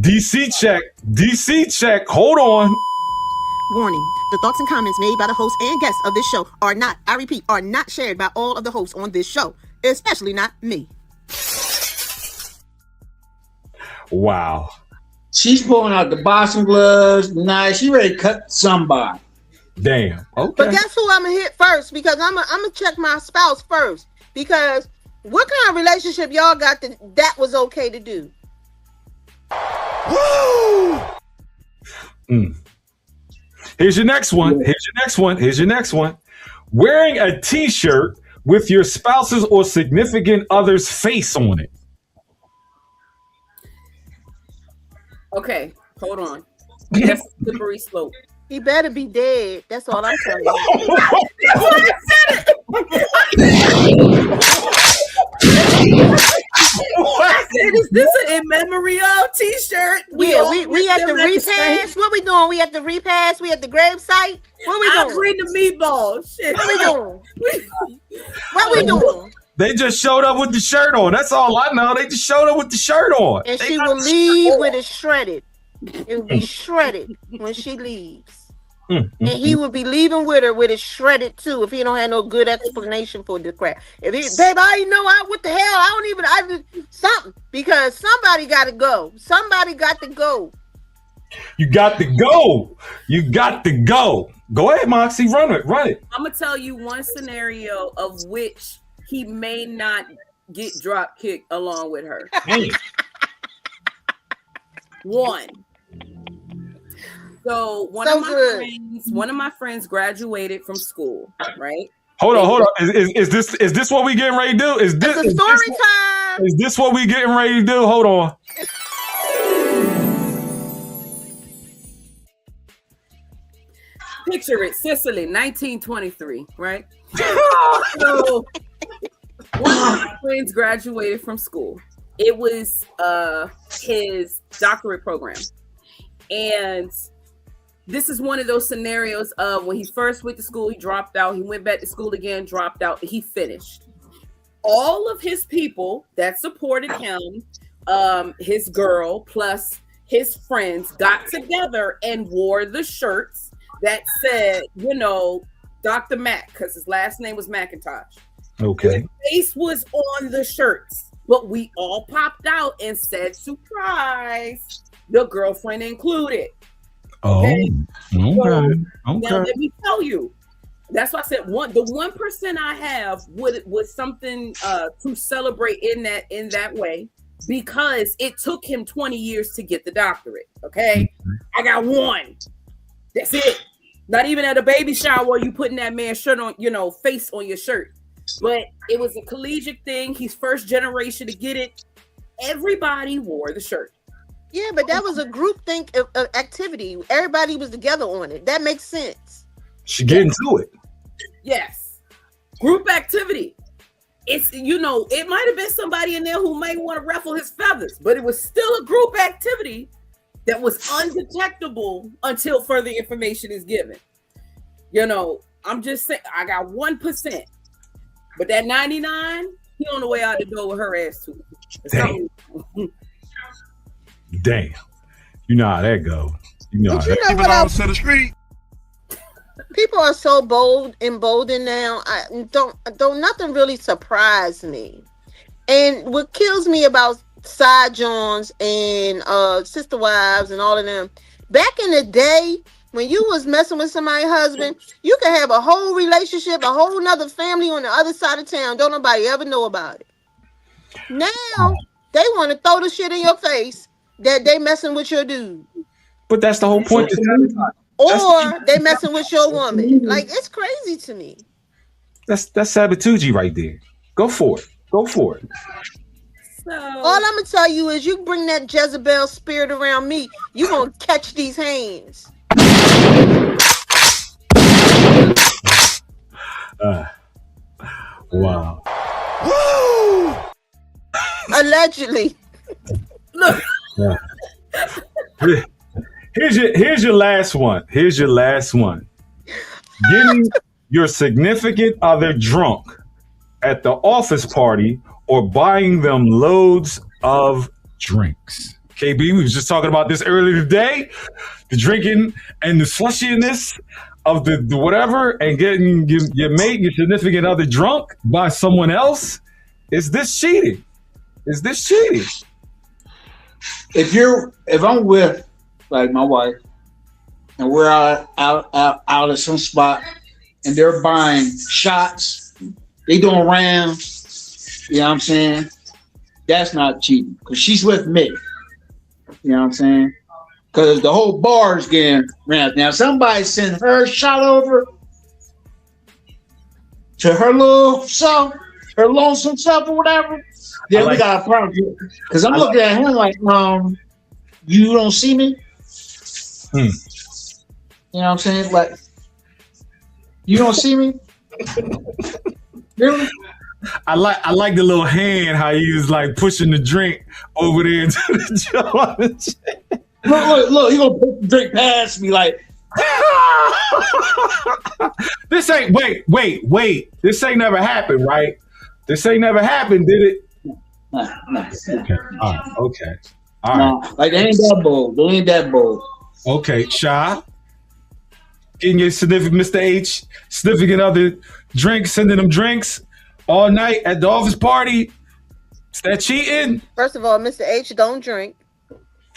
S1: DC check. Hold on.
S2: Warning. The thoughts and comments made by the host and guests of this show are not, I repeat, are not shared by all of the hosts on this show, especially not me.
S1: Wow.
S6: She's pulling out the boxing gloves. Nice. She ready to cut somebody.
S1: Damn. Okay.
S2: But guess who I'm gonna hit first? Because I'm gonna check my spouse first. Because what kind of relationship y'all got that was okay to do?
S1: Here's your next one. Wearing a t-shirt with your spouse's or significant other's face on it.
S5: Okay, hold on. That's slippery slope.
S2: He better be dead. That's all I'm telling you.
S5: That's why I said it. I said, is this an in memory of t-shirt?
S2: We at the repass. What we doing? We at the repass. We at the gravesite. What we doing?
S5: I'll bring the meatballs. Shit.
S2: What we doing? What we doing?
S1: They just showed up with the shirt on. That's all I know. They just showed up with the shirt on.
S2: And she will leave with it shredded. It will be shredded when she leaves. And he would be leaving with her with it shredded too if he don't have no good explanation for the crap. If he, babe, I know what the hell. I just something, because somebody got to go. Somebody got to go.
S1: You got to go. Go ahead, Moxie. Run it.
S5: I'm gonna tell you one scenario of which he may not get drop kicked along with her. One. So one of my friends graduated from school, right?
S1: Hold on. Is this what we getting ready to do? Is this
S2: story time?
S1: Is this what we getting ready to do? Hold on.
S5: Picture it, Sicily, 1923, right? So one of my friends graduated from school. It was his doctorate program. And this is one of those scenarios of when he first went to school, he dropped out. He went back to school again, dropped out. He finished. All of his people that supported him, his girl, plus his friends, got together and wore the shirts that said, Dr. Mac, because his last name was McIntosh.
S1: Okay.
S5: His face was on the shirts, but we all popped out and said, surprise, the girlfriend included. Okay. Now let me tell you. That's why I said the 1% I have was something to celebrate in that way, because it took him 20 years to get the doctorate. Okay, I got one. That's it. Not even at a baby shower you putting that man's shirt on, face on your shirt. but it was a collegiate thing. He's first generation to get it. Everybody wore the shirt.
S2: Yeah, but that was a group think activity. Everybody was together on it. That makes sense.
S1: She getting to it.
S5: Yes. Group activity. It's, you know, it might have been somebody in there who might want to ruffle his feathers, but it was still a group activity that was undetectable until further information is given. You know, I'm just saying, I got 1%, but that 99, he on the way out the door with her ass too.
S1: Damn. Damn. You know how that go. You know
S2: But
S1: how
S2: you
S1: that
S2: know what else?
S8: to the street.
S2: People are so bold, emboldened now. Don't nothing really surprise me. And what kills me about side Johns and sister wives and all of them, back in the day when you was messing with somebody's husband, you could have a whole relationship, a whole nother family on the other side of town. Don't nobody ever know about it. Now they want to throw the shit in your face that they messing with your dude.
S1: But that's the whole point.
S2: Or they messing with your woman. Like, it's crazy to me.
S1: That's Sabatucci right there. Go for it. Go for it.
S5: So,
S2: All I'm gonna tell you is, you bring that Jezebel spirit around me, you gonna catch these hands.
S1: Wow.
S2: Allegedly.
S5: look,
S1: Yeah. Here's your last one. Here's your last one. Getting your significant other drunk at the office party or buying them loads of drinks. KB, we was just talking about this earlier today. The drinking and the slushiness of the whatever, and getting your mate, your significant other drunk by someone else. Is this cheating? Is this cheating?
S6: If I'm with like my wife and we're out at some spot and they're buying shots, they doing rounds, you know what I'm saying? That's not cheating because she's with me. You know what I'm saying? Because the whole bar is getting round. Now somebody send her shot over to her little self, her lonesome self or whatever, then we got a problem. Because I'm looking at him like, you don't see me? You know what I'm saying? Like, you don't see me? Really?
S1: I like the little hand, how he was like pushing the drink over there into the jar.
S6: Look, he gonna put the drink past me like.
S1: This ain't wait. This ain't never happened, right? This ain't never happened, did it?
S6: No.
S1: Okay. All right.
S6: Like, they ain't that bold.
S1: Okay, Shy. Getting your significant Mr. H, significant other drinks, sending them drinks all night at the office party. Is that cheating?
S2: First of all, Mr. H don't drink.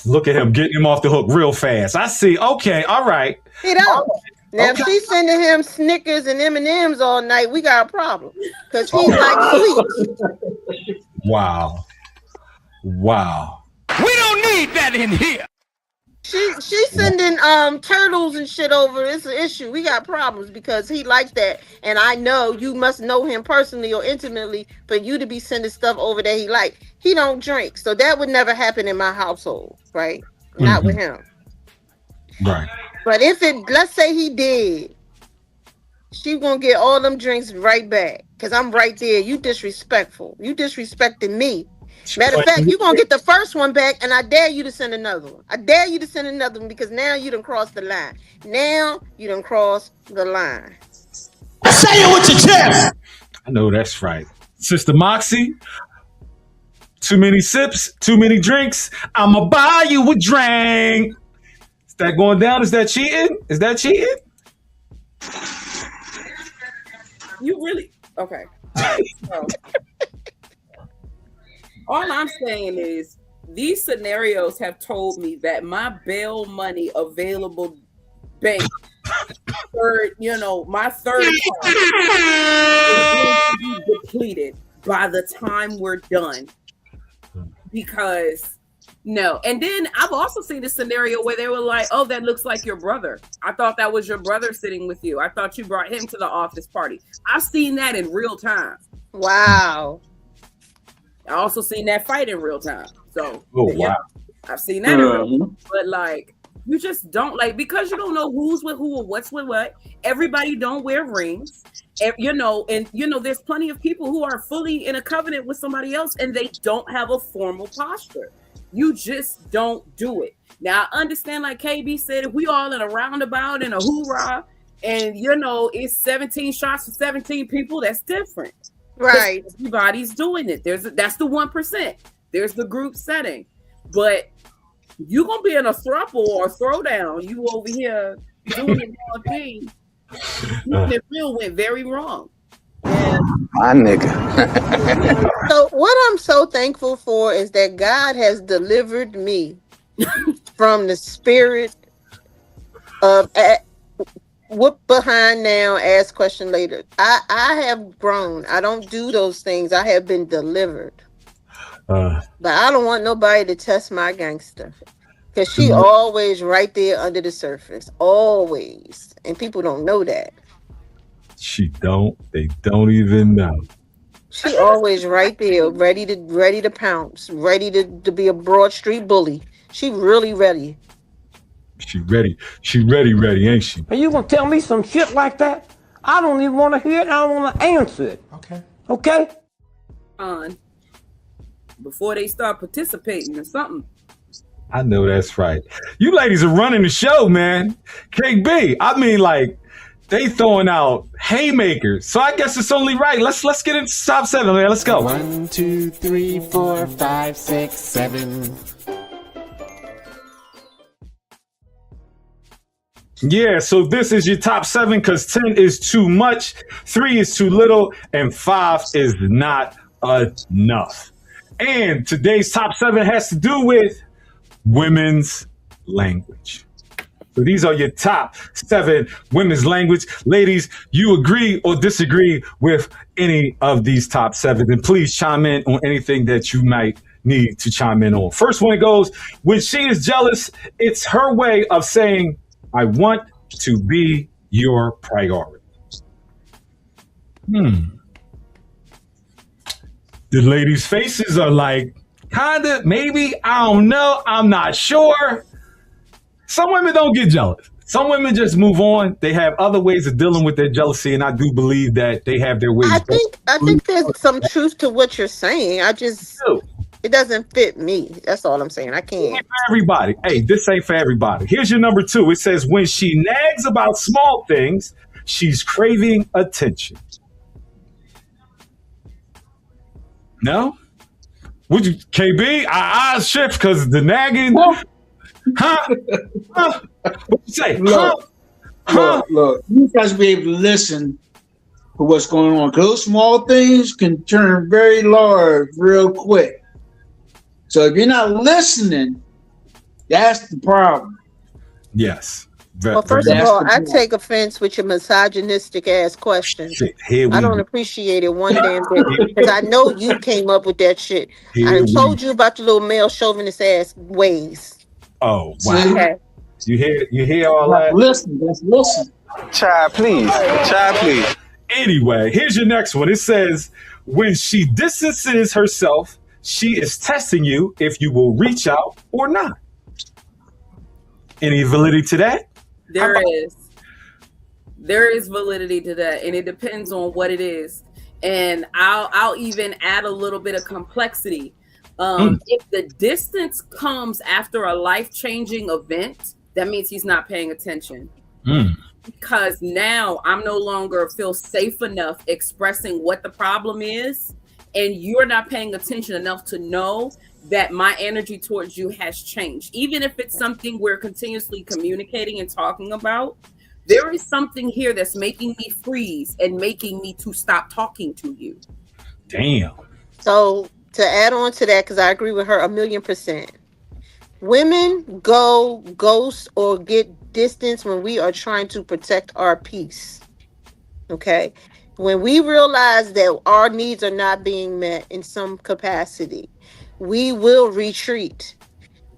S1: Look at him getting him off the hook real fast. I see. Okay, all right.
S2: He don't. Now, if she's sending him Snickers and M&Ms all night, we got a problem. Because he likes sweets.
S1: Wow.
S8: We don't need that in here.
S2: She's sending turtles and shit over. It's an issue. We got problems because he likes that. And I know you must know him personally or intimately for you to be sending stuff over that he like. He don't drink. So that would never happen in my household, right? Not with him.
S1: Right.
S2: But if let's say he did, she gonna get all them drinks right back. Cause I'm right there. You disrespectful. You disrespecting me. Matter of fact, you're going to get the first one back, and I dare you to send another one. I dare you to send another one because now you done crossed the line. Now you done crossed the line.
S8: Say it with your chest.
S1: I know that's right. Sister Moxie, too many sips, too many drinks. I'ma buy you a drink. Is that going down? Is that cheating? Is that cheating?
S5: you really okay. All right, so, all I'm saying is these scenarios have told me that my bail money available bank, my third party is going to be depleted by the time we're done. Because No. And then I've also seen this scenario where they were like, "Oh, that looks like your brother. I thought that was your brother sitting with you. I thought you brought him to the office party." I've seen that in real time.
S2: Wow.
S5: I also seen that fight in real time. So,
S1: Oh
S5: yeah,
S1: wow.
S5: I've seen that in real
S6: Mhm.
S5: time. But like, you just don't like, because you don't know who's with who or what's with what. Everybody don't wear rings. And there's plenty of people who are fully in a covenant with somebody else and they don't have a formal posture. You just don't do it. Now, I understand, like KB said, if we all in a roundabout and a hoorah, and it's 17 shots for 17 people, that's different.
S2: Right.
S5: Everybody's doing it. That's the 1%. There's the group setting. But you're gonna be in a throuple or a throwdown. You over here doing the wrong thing. It real went very wrong.
S8: My nigga.
S2: So what I'm so thankful for is that God has delivered me from the spirit of whoop behind now, ask question later. I have grown. I don't do those things. I have been delivered. But I don't want nobody to test my gangster. Because she always right there under the surface. Always. And people don't know that.
S1: They don't even know.
S2: She always right there, ready to pounce, ready to be a Broad Street bully. She really ready.
S1: She ready, ain't she?
S8: Are you gonna tell me some shit like that? I don't even want to hear it. I don't want to answer it. Okay?
S5: On before they start participating or something.
S1: I know that's right. You ladies are running the show, man. KB, I mean, like, they throwing out haymakers. So I guess it's only right. Let's get into top 7, man. Let's go.
S10: 1, 2, 3, 4, 5, 6, 7.
S1: Yeah, so this is your top 7 because 10 is too much, 3 is too little, and 5 is not enough. And today's top 7 has to do with women's language. So these are your top 7 women's language. Ladies, you agree or disagree with any of these top 7? And please chime in on anything that you might need to chime in on. First one goes, when she is jealous, it's her way of saying, I want to be your priority. The ladies' faces are like, kinda, maybe, I don't know, I'm not sure. Some women don't get jealous. Some women just move on. They have other ways of dealing with their jealousy, and I do believe that they have their ways.
S2: I think there's some truth to what you're saying. It doesn't fit me. That's all I'm saying. I can't.
S1: For everybody. Hey, this ain't for everybody. Here's your number 2. It says, when she nags about small things, she's craving attention. No? Would you, KB? I shift because the nagging. Huh? What you say?
S6: Look, you guys be able to listen to what's going on. Those small things can turn very large real quick. So if you're not listening, that's the problem.
S1: Yes.
S2: Well, first of all, I take offense with your misogynistic ass question. I don't appreciate it one damn bit because I know you came up with that shit. I told you about your little male chauvinist ass ways.
S1: Oh wow!
S2: Okay.
S1: You hear all that?
S6: Listen, just listen.
S8: Child, please.
S1: Anyway, here's your next one. It says, when she distances herself, she is testing you if you will reach out or not. Any validity to that?
S5: There is validity to that, and it depends on what it is. And I'll even add a little bit of complexity. If the distance comes after a life-changing event, that means he's not paying attention. Because now I'm no longer feel safe enough expressing what the problem is, and you're not paying attention enough to know that my energy towards you has changed. Even if it's something we're continuously communicating and talking about, there is something here that's making me freeze and making me to stop talking to you.
S1: Damn.
S2: So to add on to that, because I agree with her 1,000,000%. Women go ghost or get distance when we are trying to protect our peace. Okay? When we realize that our needs are not being met in some capacity, we will retreat.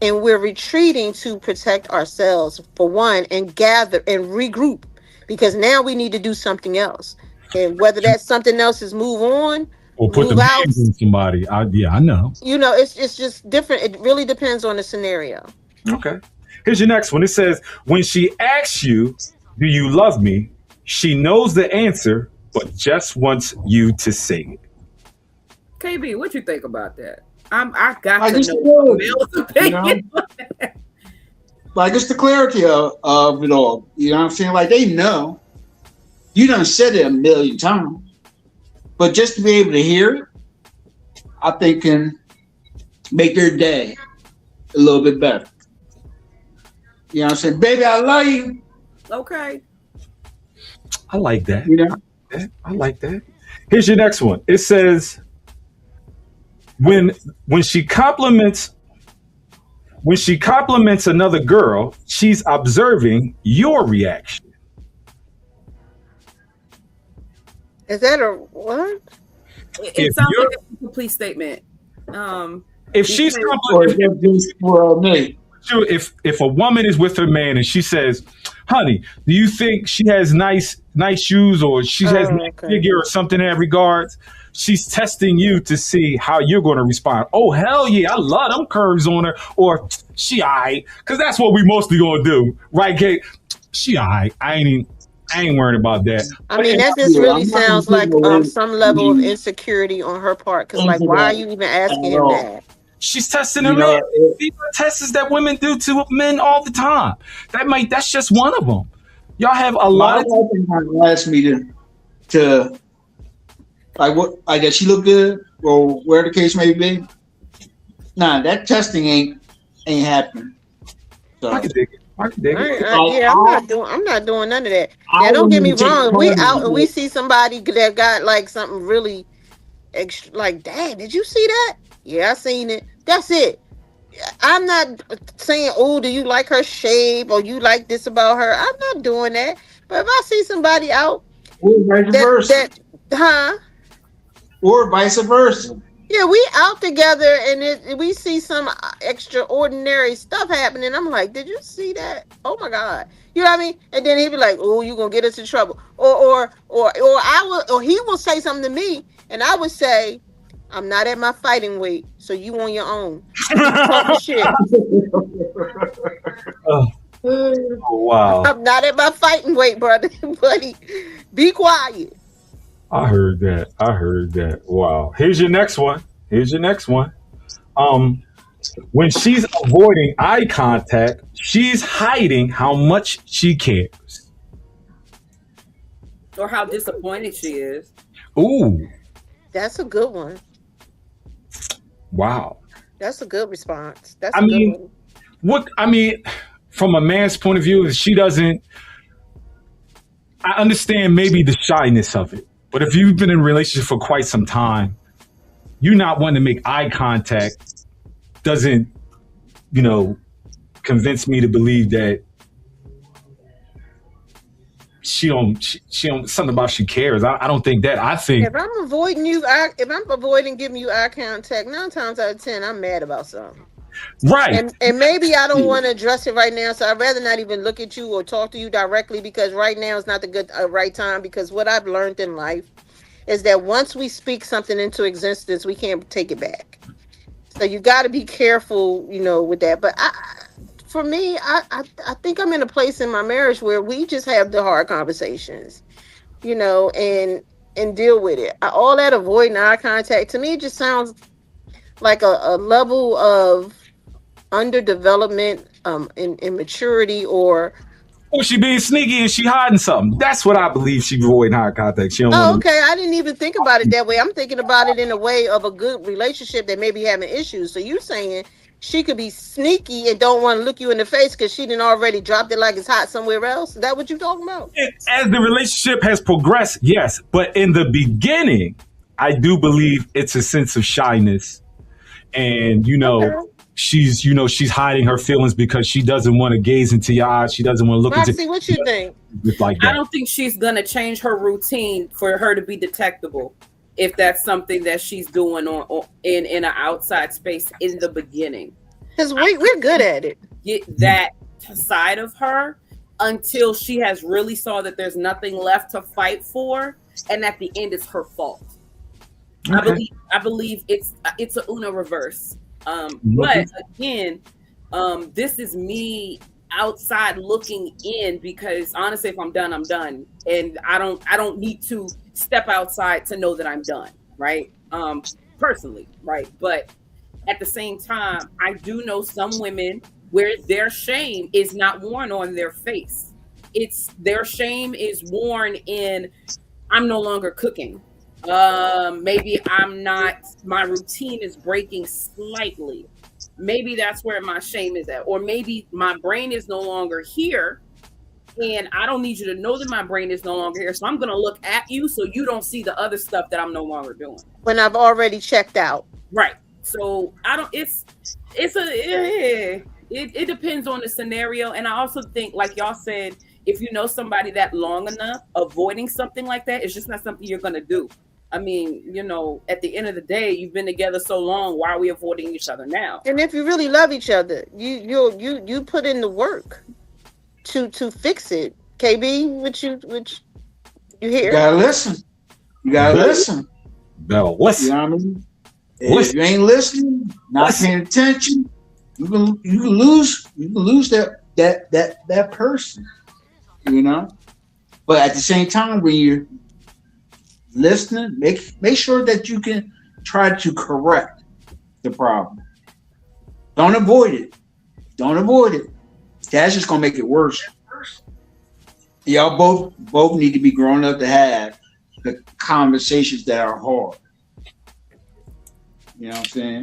S2: and we're retreating to protect ourselves for one, and gather and regroup, because now we need to do something else. And whether that something else is move on,
S1: Or put the
S2: move out,
S1: hands on somebody. I know.
S2: it's just different. It really depends on the scenario.
S1: Okay. Here's your next one. It says, when she asks you, do you love me? She knows the answer, but just wants you to say it.
S5: KB, what you think about that? I got
S6: I
S5: to
S6: just
S5: know
S6: feel,
S5: Mel's opinion.
S6: like it's the clarity of it all. You know what I'm saying? Like they know. You done said it a million times. But just to be able to hear it, I think can make their day a little bit better. You know what I'm saying? Baby, I love you.
S5: Okay.
S1: I like that.
S6: You know?
S1: I like that. Here's your next one. It says, when she compliments another girl, she's observing your reaction.
S2: Is that a what?
S5: It sounds like a complete statement.
S1: If she's if a woman is with her man and she says, honey, do you think she has nice shoes, or she has nice figure, or something in that regards? She's testing you to see how you're going to respond. Oh, hell yeah, I love them curves on her. Or she aight, because that's what we mostly going to do. Right, Kate? She aight. I ain't worried about that.
S2: I mean, that just really sounds like some level of insecurity on her part. Because, like, why are you even asking him that?
S1: She's testing her man. These are tests that women do to men all the time. That's just one of them. Y'all have a lot of
S6: people ask me to like what, I guess she look good or where the case may be. Nah, that testing ain't happening. So.
S1: I can dig it.
S2: I'm not doing none of that. Now, don't get me wrong. We out and we see somebody that got like something really extra, like, dang, did you see that? Yeah, I seen it. That's it. I'm not saying, oh, do you like her shape or you like this about her? I'm not doing that. But if I see somebody out,
S6: or vice versa. Or vice versa.
S2: Yeah, we out together and we see some extraordinary stuff happening. I'm like, did you see that? Oh my God. You know what I mean? And then he'd be like, oh, you're gonna get us in trouble. Or he will say something to me and I would say, I'm not at my fighting weight, so you on your own. Talking shit.
S1: Oh, wow.
S2: I'm not at my fighting weight, brother. Buddy, be quiet.
S1: I heard that. Wow. Here's your next one. When she's avoiding eye contact, she's hiding how much she cares.
S5: Or how disappointed she is.
S1: Ooh.
S2: That's a good one.
S1: Wow.
S2: That's a good response. That's a good one.
S1: From a man's point of view, she doesn't. I understand maybe the shyness of it, but if you've been in a relationship for quite some time, you not wanting to make eye contact doesn't, convince me to believe that she don't something about she cares. I don't think that. I think
S2: if I'm avoiding giving you eye contact, 9 times out of 10, I'm mad about something.
S1: Right.
S2: And maybe I don't want to address it right now, so I'd rather not even look at you or talk to you directly, because right now is not the good right time. Because what I've learned in life is that once we speak something into existence, we can't take it back. So you got to be careful, with that. But for me, I think I'm in a place in my marriage where we just have the hard conversations, and deal with it. All that avoiding eye contact, to me, it just sounds like a level of underdevelopment, in maturity, or
S1: she being sneaky and she hiding something. That's what I believe. She avoiding eye contact. She don't
S2: okay. I didn't even think about it that way. I'm thinking about it in a way of a good relationship that may be having issues. So you saying she could be sneaky and don't want to look you in the face because she didn't already dropped it like it's hot somewhere else? Is that what you're talking about?
S1: As the relationship has progressed, yes. But in the beginning, I do believe it's a sense of shyness. And, she's hiding her feelings because she doesn't want to gaze into your eyes. She doesn't want to look into.
S2: See what you think.
S1: Like that.
S5: I don't think she's gonna change her routine for her to be detectable, if that's something that she's doing in an outside space in the beginning.
S2: Because we're good at it.
S5: Get that side of her until she has really saw that there's nothing left to fight for, and at the end it's her fault.
S1: Okay.
S5: I believe it's a Uno reverse. But again, this is me outside looking in, because honestly, if I'm done, I'm done, and I don't need to step outside to know that I'm done, right? Personally, right? But at the same time, I do know some women where their shame is not worn on their face. It's their shame is worn in, I'm no longer cooking. Maybe my routine is breaking slightly. Maybe that's where my shame is at. Or maybe my brain is no longer here, and I don't need you to know that my brain is no longer here. So I'm going to look at you so you don't see the other stuff that I'm no longer doing.
S2: When I've already checked out.
S5: Right. So it depends on the scenario. And I also think, like y'all said, if you know somebody that long enough, avoiding something like that is just not something you're going to do. I mean, at the end of the day, you've been together so long. Why are we avoiding each other now?
S2: And if you really love each other, you put in the work to fix it. KB, which you hear?
S6: You gotta listen. You gotta listen.
S1: Better listen.
S6: You know what I mean? If you ain't listening, not paying attention, you can lose that person. But at the same time, when you're listening, make sure that you can try to correct the problem. Don't avoid it. That's just gonna make it worse. Y'all both need to be grown up to have the conversations that are hard. You know what I'm saying?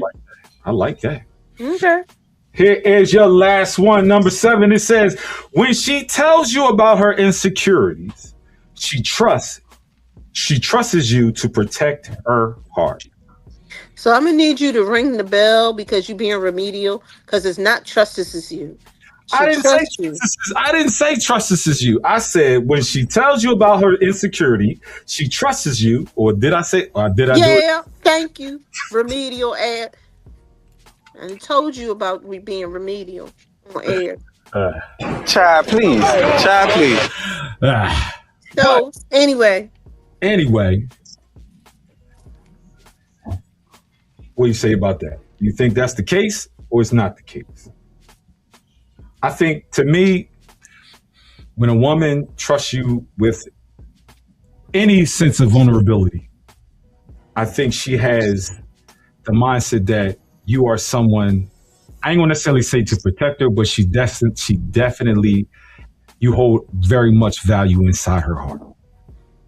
S1: I like that.
S2: Okay.
S1: Here is your last one, number 7. It says, when she tells you about her insecurities, she trusts you to protect her heart.
S2: So I'm gonna need you to ring the bell because you're being remedial, because it's not trust this is you.
S1: I didn't say trust this is you. I said when she tells you about her insecurity, she trusts you. Or did I say? Or did I do it?
S2: Yeah, thank you. Remedial ad. I told you about we being remedial on air.
S11: Child, please.
S2: So anyway,
S1: what do you say about that? You think that's the case, or it's not the case? I think, to me, when a woman trusts you with any sense of vulnerability, I think she has the mindset that you are someone, I ain't gonna necessarily say to protect her, but she definitely, you hold very much value inside her heart.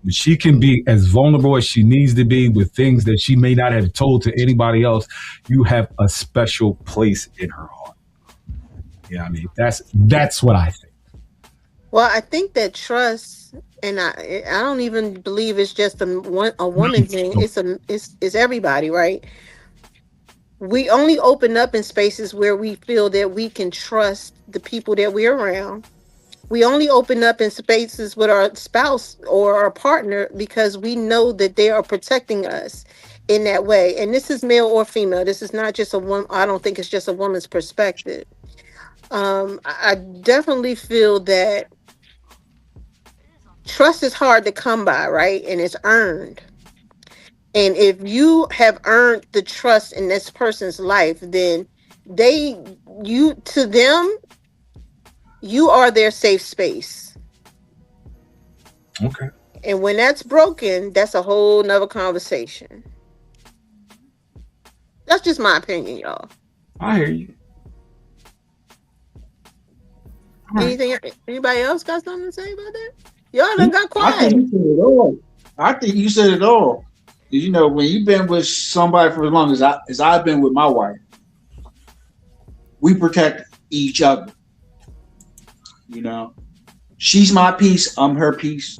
S1: She can be as vulnerable as she needs to be with things that she may not have told to anybody else. You have a special place in her heart. Yeah, I mean, that's what I think.
S2: well, I think that trust, and I don't even believe it's just a woman thing. It's everybody, right? We only open up in spaces where we feel that we can trust the people that we're around. We only open up in spaces with our spouse or our partner because we know that they are protecting us in that way. And this is male or female. This is not just a woman. I don't think it's just a woman's perspective. I definitely feel that trust is hard to come by, right? And it's earned. And if you have earned the trust in this person's life, then you are their safe space.
S1: Okay.
S2: And when that's broken, that's a whole nother conversation. That's just my opinion, y'all.
S1: I hear you.
S2: Anybody else got something to say about that? Y'all done got quiet.
S6: I think you said it all. When you've been with somebody for as long as I've been with my wife, we protect each other. She's my piece, I'm her piece.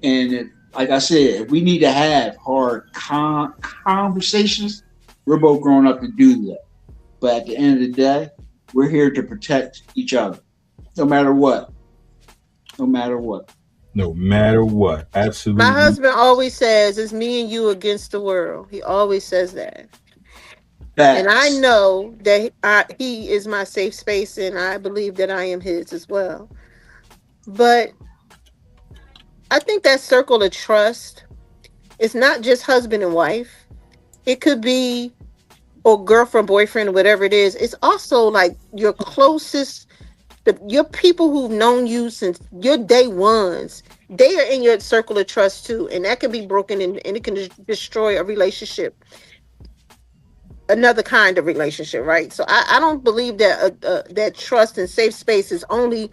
S6: And like I said, if we need to have hard conversations, we're both grown up to do that. But at the end of the day, we're here to protect each other, no matter what.
S1: Absolutely.
S2: My husband always says, it's me and you against the world. He always says that. And I know that he is my safe space, and I believe that I am his as well. But I think that circle of trust is not just husband and wife. It could be or girlfriend, boyfriend, whatever it is. It's also like your closest, your people who've known you since your day ones. They are in your circle of trust too, and that can be broken, and it can destroy a relationship. Another kind of relationship, right? So I don't believe that that trust and safe space is only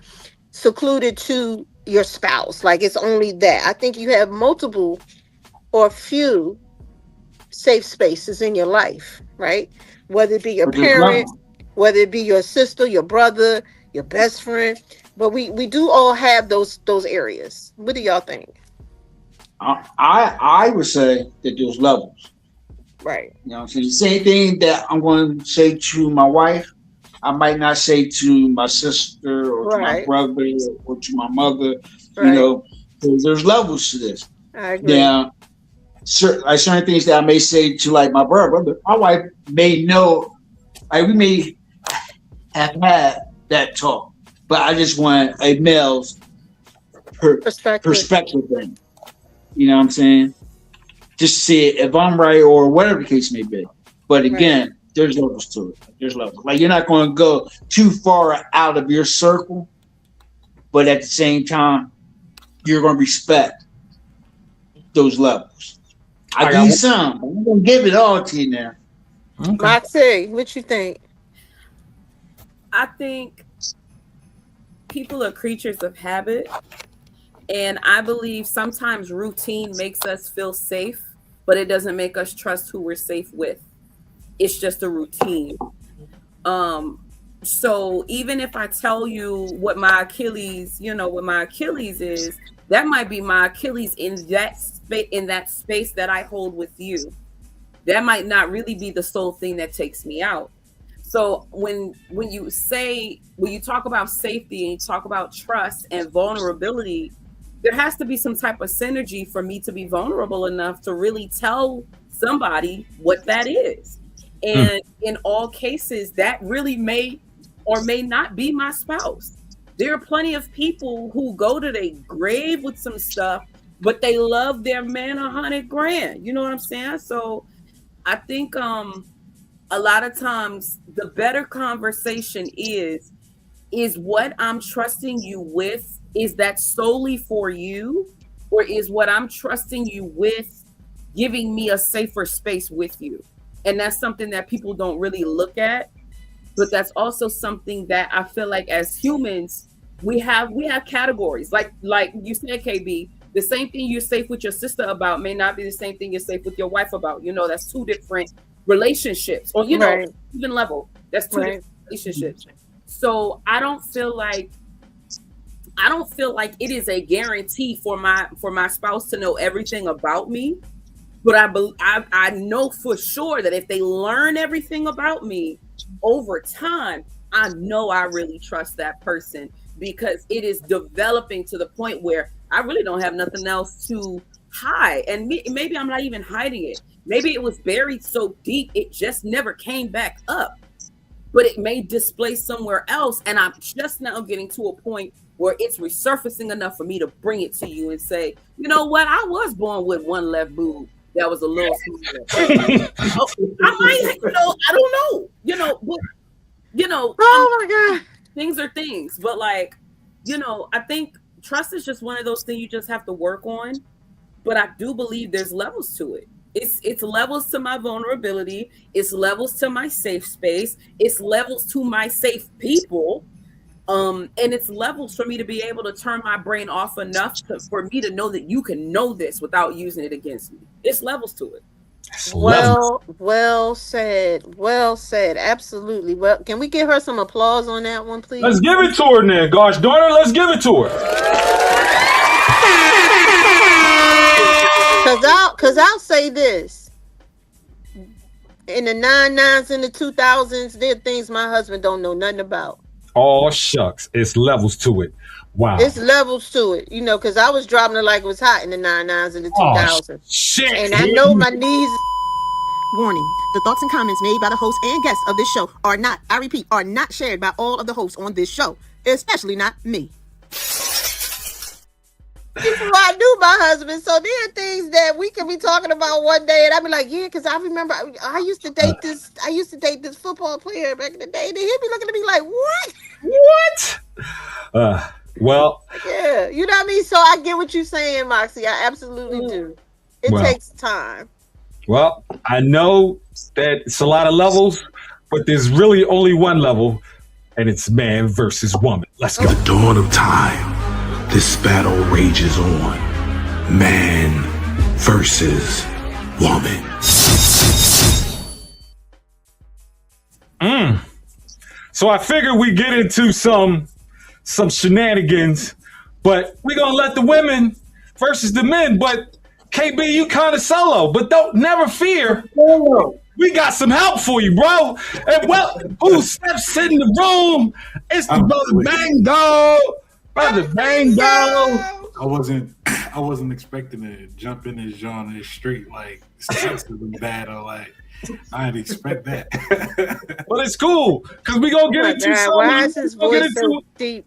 S2: secluded to your spouse. Like it's only that. I think you have multiple or few safe spaces in your life, right? Whether it be your parent, whether it be your sister, your brother, your best friend. But we do all have those areas. What do y'all think?
S6: I would say that there's levels.
S2: Right.
S6: You know what I'm saying? The same thing that I'm going to say to my wife, I might not say to my sister or to my brother or to my mother. You know, there's levels to this.
S2: I agree.
S6: Now, certain things that I may say to like my brother, my wife may know, like we may have had that talk, but I just want a male's perspective then. You know what I'm saying? Just to see if I'm right or whatever the case may be. But again, there's levels to it. There's levels. Like you're not going to go too far out of your circle, but at the same time, you're going to respect those levels. I give you some. I'm going to give it all to you now.
S2: Moxie, what you think?
S5: I think people are creatures of habit. And I believe sometimes routine makes us feel safe, but it doesn't make us trust who we're safe with. It's just a routine. So even if I tell you what my Achilles is, that might be my Achilles in that space that I hold with you. That might not really be the sole thing that takes me out. So when you talk about safety and you talk about trust and vulnerability, there has to be some type of synergy for me to be vulnerable enough to really tell somebody what that is. And in all cases, that really may or may not be my spouse. There are plenty of people who go to their grave with some stuff, but they love their man $100,000. You know what I'm saying? So I think a lot of times the better conversation is what I'm trusting you with, is that solely for you, or is what I'm trusting you with giving me a safer space with you? And that's something that people don't really look at, but that's also something that I feel like as humans, we have categories. Like you said, KB, the same thing you're safe with your sister about may not be the same thing you're safe with your wife about. You know, that's two different relationships, or even level. That's two different relationships. So I don't feel like it is a guarantee for my spouse to know everything about me, but I know for sure that if they learn everything about me over time, I know I really trust that person, because it is developing to the point where I really don't have nothing else to hide. And maybe I'm not even hiding it. Maybe it was buried so deep it just never came back up, but it may display somewhere else. And I'm just now getting to a point where it's resurfacing enough for me to bring it to you and say, you know what? I was born with one left boob that was a little smaller. I might, I don't know, but, oh my God, things are things. But like, I think trust is just one of those things you just have to work on. But I do believe there's levels to it. It's levels to my vulnerability. It's levels to my safe space. It's levels to my safe people. And it's levels for me to be able to turn my brain off enough for me to know that you can know this without using it against me. It's levels to it.
S2: Well said. Absolutely. Well, can we give her some applause on that one, please?
S1: Let's give it to her then. Gosh darn it, let's give it to her.
S2: Cause I'll say this. In the 99s and the 2000s, there are things my husband don't know nothing about.
S1: Oh shucks, it's levels to it. Wow.
S2: It's levels to it, because I was driving it like it was hot in the 99s and the 2000s.
S1: Shit.
S2: And I know my knees Warning, the thoughts and comments made by the host and guests of this show are not, I repeat, are not shared by all of the hosts on this show, especially not me. Before I knew my husband, so there are things that we could be talking about one day, and I'd be like, yeah, because I remember I used to date this football player back in the day, and he'd be looking at me like, what?
S1: Well,
S2: Yeah, you know what I mean? So I get what you're saying, Moxie. I absolutely do. It
S1: Well.
S2: takes time.
S1: well, I know that it's a lot of levels, but there's really only one level, and it's man versus woman. Let's go.
S12: The dawn of time, this battle rages on. Man versus woman.
S1: So I figured we get into some shenanigans, but we're gonna let the women versus the men. But KB, you kind of solo, but don't never fear. We got some help for you, bro. And well, who steps in the room? It's the brother Bango. Brother Bango.
S13: I wasn't expecting to jump in this genre straight like sexism battle. Like I didn't expect that.
S1: Well, it's cool because we gonna get into something.
S2: Why is his voice so deep?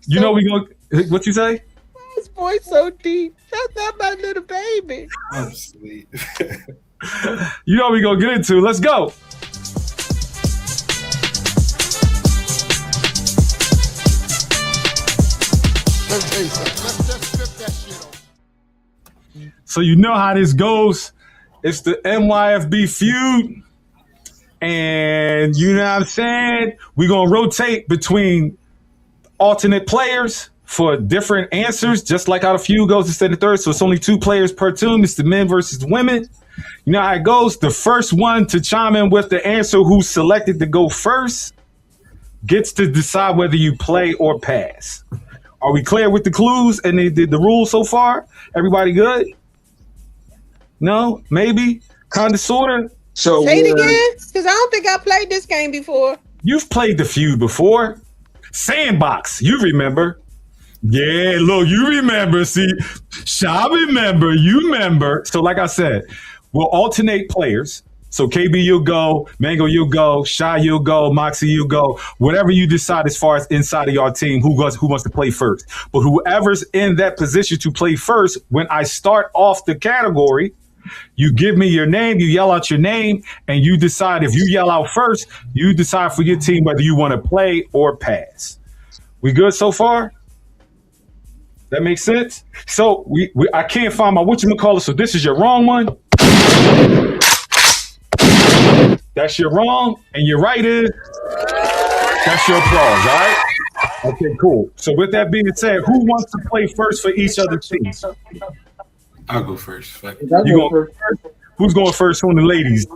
S1: You know we gonna what you say?
S2: His voice so deep. That's not my little baby.
S13: I'm sweet.
S1: You know we gonna get into. Let's go.
S4: Let's face it. Let's just strip that shit off.
S1: So you know how this goes. It's the NYFB feud. And you know what I'm saying? We're going to rotate between alternate players for different answers, just like how the feud goes instead of third. So it's only 2 players per team. It's the men versus the women. You know how it goes? The first one to chime in with the answer who's selected to go first gets to decide whether you play or pass. Are we clear with the clues and the rules so far? Everybody good? No? Maybe? Kind of, sort of?
S6: So
S2: Say it again, because I don't think I played this game before.
S1: You've played the feud before. Sandbox, you remember. Yeah, look, you remember. See, Sha remember, you remember. So like I said, we'll alternate players. So KB, you'll go. Mango, you'll go. Sha, you'll go. Moxie, you'll go. Whatever you decide as far as inside of your team, who wants to play first. But whoever's in that position to play first, when I start off the category, you give me your name, you yell out your name, and you decide if you yell out first, you decide for your team whether you want to play or pass. We good so far? That makes sense? So I can't find my whatchamacallit, so this is your wrong one. That's your wrong, and your right is, that's your applause, all right? Okay, cool. So with that being said, who wants to play first for each other teams?
S13: I'll go first. Fuck it.
S1: You going first? Who's going first from the ladies?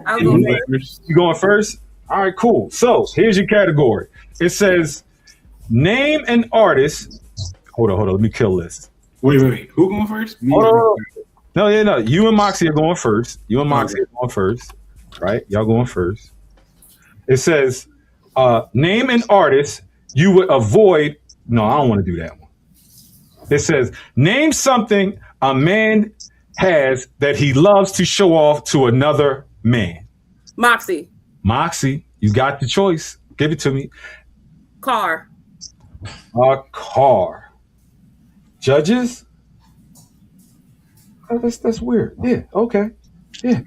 S5: I'll go
S13: first.
S1: You going first? All right, cool. So here's your category. It says, name an artist. Hold on. Let me kill this.
S13: Wait. Who going first? Me
S1: Hold
S13: or-
S1: on. No. You and Moxie are going first. Are going first. Right? Y'all going first. It says, name an artist you would avoid. No, I don't want to do that one. It says, name something a man has that he loves to show off to another man.
S5: Moxie.
S1: Moxie, you got the choice. Give it to me.
S5: Car.
S1: A car. Judges? Oh, that's weird. Yeah, okay. That's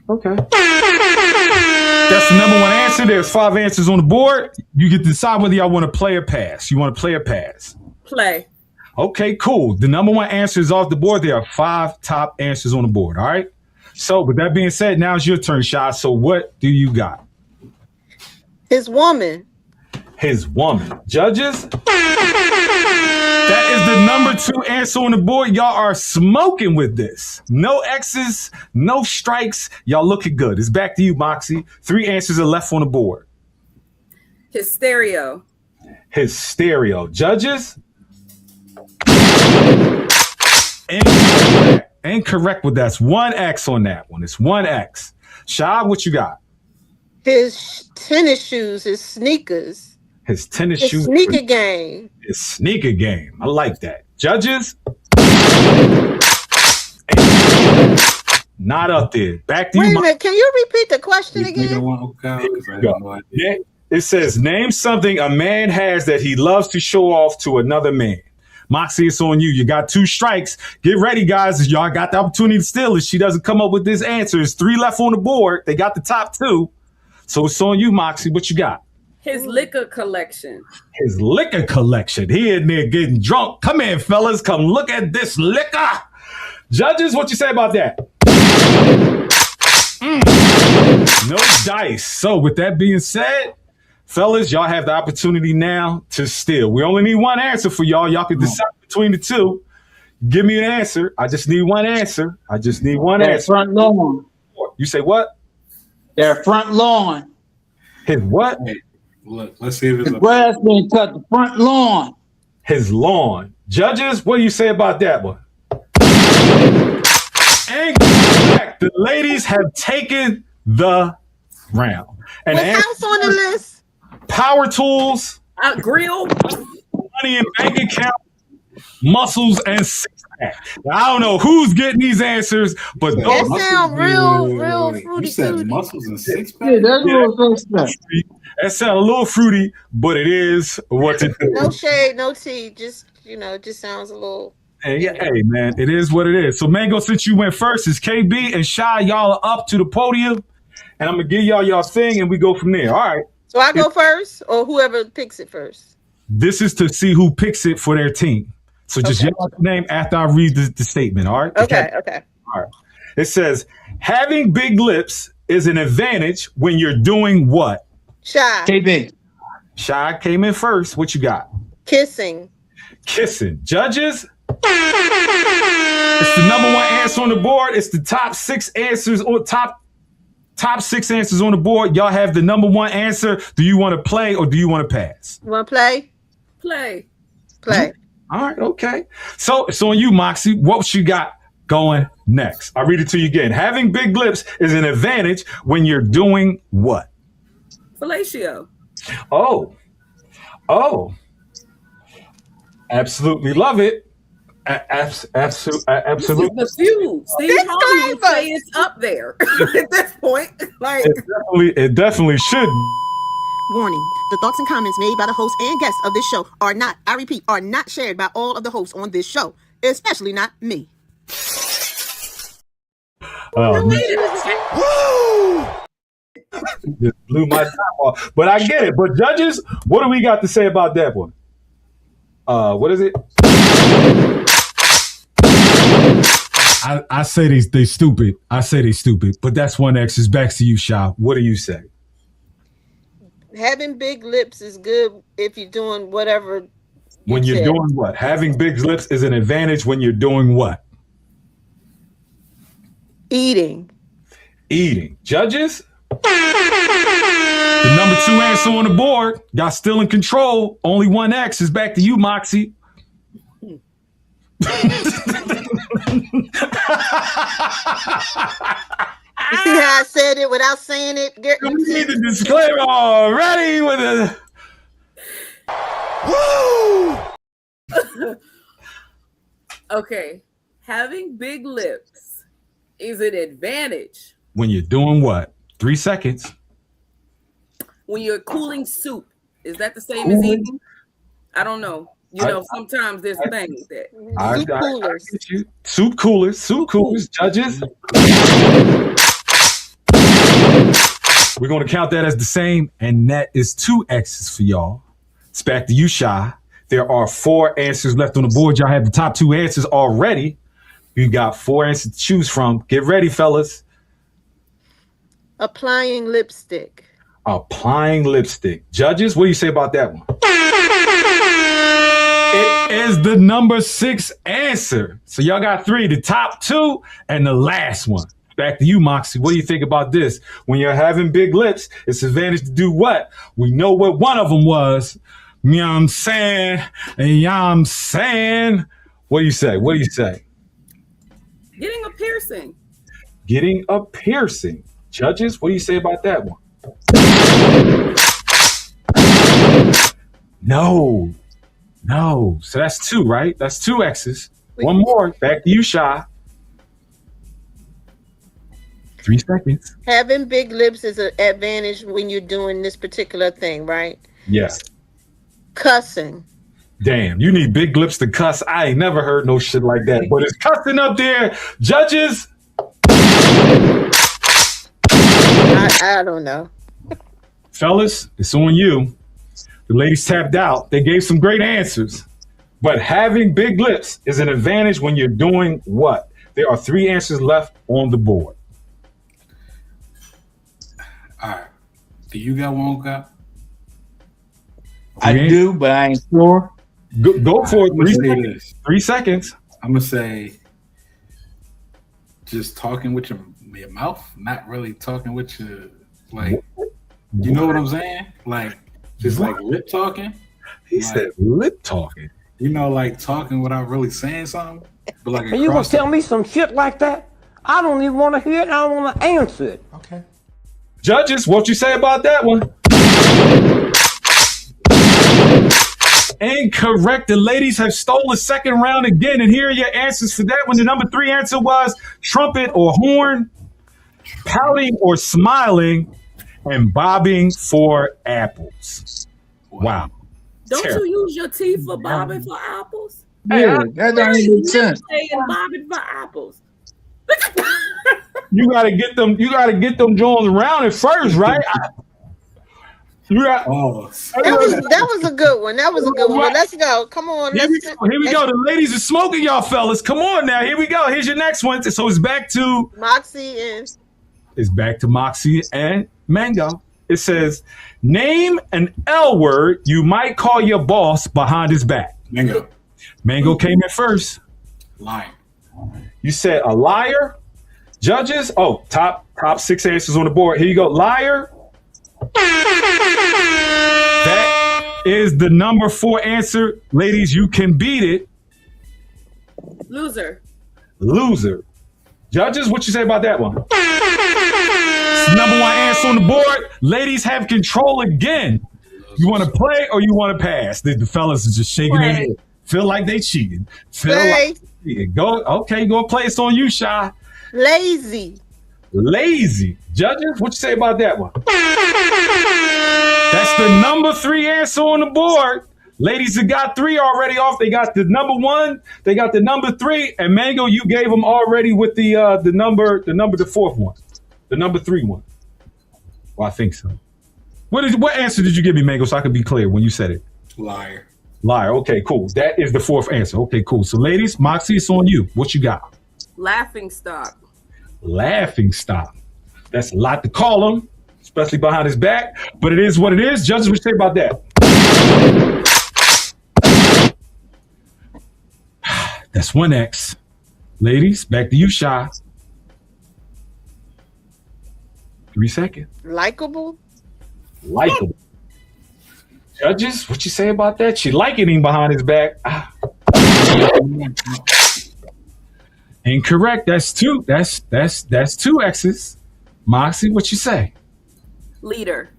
S1: the number one answer. There's 5 answers on the board. You get to decide whether y'all want to play or pass. You want to play or pass?
S5: Play.
S1: Okay, cool. The number one answer is off the board. There are 5 top answers on the board. All right. So with that being said, now it's your turn, Sha. So what do you got?
S2: His woman.
S1: His woman. Judges? That is the number 2 answer on the board. Y'all are smoking with this. No X's, no strikes. Y'all looking good. It's back to you, Moxie. 3 answers are left on the board.
S5: His stereo.
S1: His stereo. Judges? Incorrect with that. It's 1 X on that one. It's 1 X. Sha, what you got?
S2: His tennis shoes, his sneakers.
S1: His tennis
S2: His
S1: shoes.
S2: sneaker game.
S1: His sneaker game. I like that. Judges? Not up there. Back to
S2: Wait
S1: you.
S2: a minute. Can you repeat the question
S13: You think I
S2: again?
S13: want Okao?
S1: Here
S13: 'Cause I
S1: we
S13: have
S1: go.
S13: no idea.
S1: Yeah. It says, name something a man has that he loves to show off to another man. Moxie, it's on you. You got 2 strikes. Get ready, guys. Y'all got the opportunity to steal if she doesn't come up with this answer. There's 3 left on the board. They got the top 2. So it's on you, Moxie. What you got?
S5: His liquor collection.
S1: His liquor collection. He in there getting drunk. Come in, fellas. Come look at this liquor. Judges, what you say about that? No dice. So with that being said, fellas, y'all have the opportunity now to steal. We only need one answer for y'all. Y'all can decide between the 2. Give me an answer. I just need one answer. I just need one
S6: Their
S1: answer.
S6: front lawn.
S1: You say what?
S6: Their front lawn.
S1: His what?
S13: Hey, look, let's see if it's
S6: The grass being cut. The front lawn.
S1: His lawn. Judges, what do you say about that one? And correct. The ladies have taken the round. And the
S2: What
S1: answer
S2: else on the list?
S1: power tools,
S5: Grill.
S1: money in bank account, muscles, and six-pack. Now, I don't know who's getting these answers, but
S2: That
S1: those
S2: sound real
S13: You
S2: fruity
S13: said
S2: fruity.
S13: muscles and six
S6: Yeah,
S13: pack?
S6: that's what I'm saying.
S1: that sound a little fruity, but it is what it is.
S2: No shade, no tea. Just it just sounds a little.
S1: Hey, man, it is what it is. So, Mango, since you went first, it's KB and Shy. Y'all are up to the podium, and I'm gonna give y'all thing, and we go from there. All right.
S2: So I go first, or whoever picks it first.
S1: This is to see who picks it for their team. So just yell out the name after I read the statement. All right.
S2: Okay.
S1: All right. It says, having big lips is an advantage when you're doing what?
S2: Shy.
S6: KB.
S1: Shy came in first. What you got?
S2: Kissing.
S1: Kissing. Judges? It's the number 1 answer on the board. It's the top 6 answers or top 6 answers on the board. Y'all have the number 1 answer. Do you want to play or do you want to pass?
S2: You want to play?
S5: Play.
S2: Play.
S1: All right, okay. So it's on you, Moxie. What you got going next? I'll read it to you again. Having big lips is an advantage when you're doing what?
S5: Fellatio.
S1: Oh. Absolutely love it. Absolutely.
S5: The few. Steve Harvey would say it's up there at this point. Like
S1: It definitely should.
S2: Warning. The thoughts and comments made by the host and guests of this show are not, I repeat, are not shared by all of the hosts on this show, especially not me.
S1: Just blew my top off. But I get it. But judges, what do we got to say about that one? What is it? I say they stupid. I say they stupid. But that's 1 X. It's back to you, Sha. What do you say?
S2: Having big lips is good if you're doing whatever.
S1: When you're doing what? Having big lips is an advantage when you're doing what?
S2: Eating.
S1: Judges? The number 2 answer on the board. Y'all still in control. Only 1 X. Is back to you, Moxie.
S2: You see how I said it without saying it?
S1: You need the disclaimer already with a
S5: Okay. Having big lips is an advantage
S1: when you're doing what? 3 seconds.
S5: when you're cooling soup. Is that the same as eating? I don't know. Sometimes there's things that
S2: Soup coolers.
S1: Soup coolers, judges. We're going to count that as the same, and that is 2 X's for y'all. It's back to you, Shy. There are 4 answers left on the board. Y'all have the top 2 answers already. You got 4 answers to choose from. Get ready, fellas.
S2: Applying lipstick.
S1: Applying lipstick. Judges, what do you say about that one? It is the number 6 answer. So y'all got 3, the top 2 and the last one. Back to you, Moxie. What do you think about this? When you're having big lips, it's an advantage to do what? We know what one of them was. You know what I'm saying? And you know what I'm saying? What do you say?
S5: getting a piercing.
S1: Getting a piercing. Judges, what do you say about that one? No. So that's 2, right? That's 2 X's. One more. Back to you, Shy. 3 seconds.
S2: Having big lips is an advantage when you're doing this particular thing, right?
S1: Yes.
S2: Cussing.
S1: Damn, you need big lips to cuss. I ain't never heard no shit like that. But it's cussing up there. Judges.
S2: I don't know.
S1: Fellas, it's on you. The ladies tapped out. They gave some great answers. But having big lips is an advantage when you're doing what? There are 3 answers left on the board.
S13: All right. Do you got one, Kyle?
S6: I do, but I ain't sure.
S1: Go for it.
S13: I'm gonna say this.
S1: 3 seconds.
S13: I'm gonna say just talking with your mouth, not really talking with your like. You know what I'm saying? Like just like lip talking.
S1: He said lip talking.
S13: You know, like talking without really saying something. But like
S8: And you gonna tell me some shit like that? I don't even want to hear it. I don't want to answer it.
S13: Okay.
S1: Judges, what you say about that one? Incorrect. The ladies have stole the second round again, and here are your answers for that one. The number 3 answer was trumpet or horn, pouting or smiling, and bobbing for apples. Wow.
S5: Don't
S1: Terrible.
S5: you use your teeth for bobbing for apples?
S6: Yeah, that doesn't make sense.
S5: Saying bobbing for apples.
S1: You gotta get them. You gotta get them Jones rounded first, right? You got.
S2: That was a good one. That was a good one. But let's go. Come on.
S1: Here we go. The ladies are smoking, y'all fellas. Come on now. Here we go. Here's your next one. So it's back to
S2: Moxie and
S1: Moxie and Mango. It says, name an L word you might call your boss behind his back.
S13: Mango.
S1: Mango came in first.
S13: Lying.
S1: You said a liar. Judges. Oh, top 6 answers on the board. Here you go. Liar. That is the number 4 answer. Ladies, you can beat it.
S5: Loser.
S1: Loser. Judges, what you say about that one? It's the number 1 answer on the board. Ladies have control again. You want to play or you want to pass? The fellas are just shaking their head. Feel like they cheated. Go. Okay, go play. It's on you, Shy.
S2: Lazy.
S1: Judges, what you say about that one? That's the number 3 answer on the board. Ladies have got 3 already off. They got the number 1. They got the number 3. And Mango, you gave them already with the 4th one, the number 3 one. Well, I think so. What answer did you give me, Mango? So I could be clear when you said it.
S13: Liar.
S1: Okay, cool. That is the 4th answer. Okay, cool. So, ladies, Moxie, it's on you. What you got?
S5: Laughing stock.
S1: Laughing stock. That's a lot to call him, especially behind his back. But it is what it is. Judges, what you say about that? That's 1X. Ladies, back to you, Shy. 3 seconds.
S2: Likable.
S1: Judges, what you say about that? She liking him behind his back. Incorrect. That's 2. That's 2 X's. Moxie, what you say?
S5: Leader.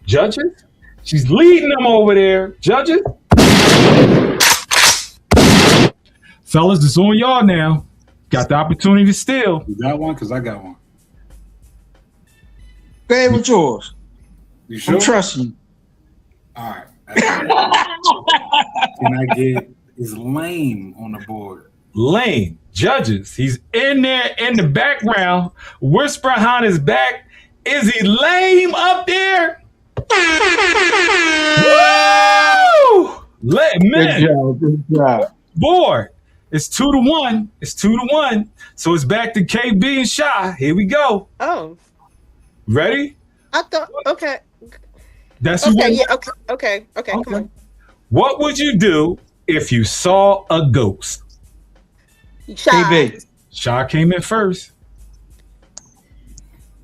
S1: Judges, she's leading them over there. Judges. Fellas, it's on y'all now. Got the opportunity to steal.
S13: You got one? Because I got one.
S6: Go ahead with yours.
S13: You sure?
S6: I'm trusting you.
S13: All right. Can I get is lame on the board?
S1: Lame. Judges, he's in there in the background, whispering behind his back. Is he lame up there? Woo! Man.
S6: Good job.
S1: Board. It's 2-1. It's 2-1. So it's back to KB and Shy. Here we go.
S2: Oh.
S1: Ready?
S2: I thought, okay.
S1: That's
S2: okay. Yeah. Okay. Come on.
S1: What would you do if you saw a ghost?
S2: Shy.
S1: Shy came in first.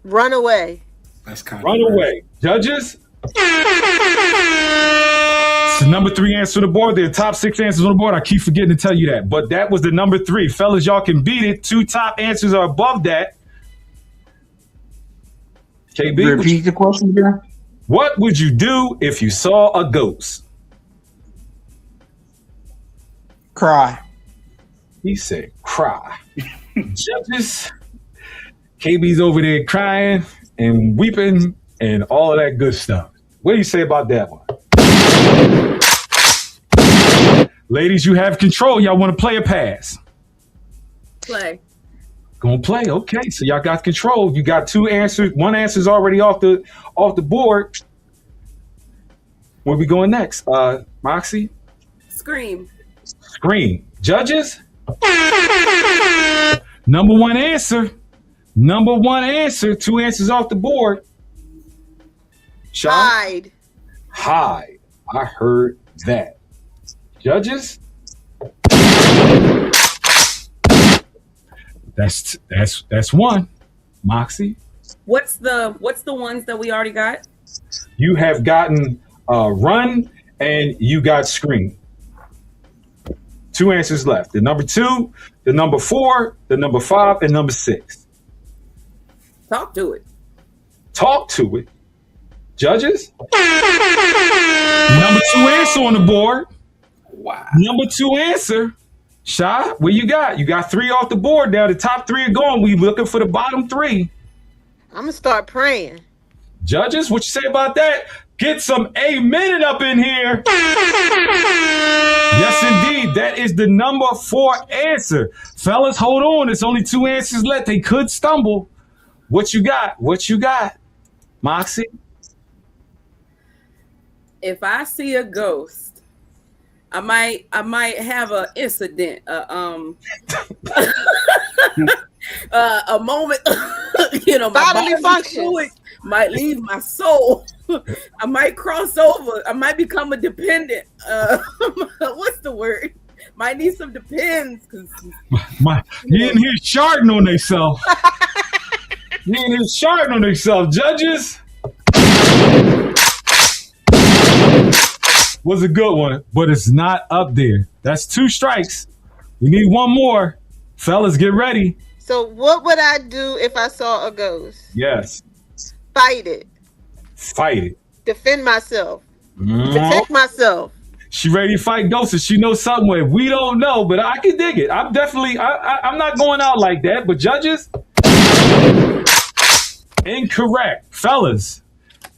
S2: Run away.
S13: That's kind of
S1: Run away. Judges? It's the number 3 answer on the board. There are top 6 answers on the board. I keep forgetting to tell you that. But that was the number 3. Fellas, y'all can beat it. 2 top answers are above that. KB?
S6: Repeat the question again.
S1: What would you do if you saw a ghost?
S6: Cry.
S1: He said cry. Judges, KB's over there crying and weeping and all of that good stuff. What do you say about that one? Ladies, you have control. Y'all want to play or pass?
S5: Play.
S1: Gonna play. Okay, so y'all got control. You got two answers. One answer's already off the board. Where we going next? Moxie?
S5: Scream.
S1: Scream. Judges? Number one answer. Two answers off the board. Sean?
S2: Hide.
S1: Hide. I heard that. Judges? That's one. Moxie?
S5: What's the ones that we already got?
S1: You have gotten run and you got scream. Two answers left. The number 2, the number 4, the number 5, and number 6.
S5: Talk to it.
S1: Talk to it. Judges? Number 2 answer on the board.
S13: Wow.
S1: Number 2 answer. Shy, what you got? You got 3 off the board now. The top 3 are gone. We looking for the bottom 3.
S2: I'm gonna start praying.
S1: Judges, what you say about that? Get some amen up in here. Yes, indeed. That is the number 4 answer. Fellas, hold on. There's only 2 answers left. They could stumble. What you got? Moxie?
S5: If I see a ghost, I might have an incident, a moment, my
S2: Bodily functions.
S5: might leave my soul. I might cross over. I might become a dependent. What's the word? Might need some depends.
S1: You in here sharding on themselves. Judges? Was a good one, but it's not up there. That's 2 strikes. We need 1 more. Fellas, get ready.
S2: So what would I do if I saw a ghost?
S1: Yes.
S2: Fight it. Defend myself. Protect myself.
S1: She ready to fight ghosts. She knows somewhere we don't know, but I can dig it. I'm not going out like that. But judges, incorrect. Fellas,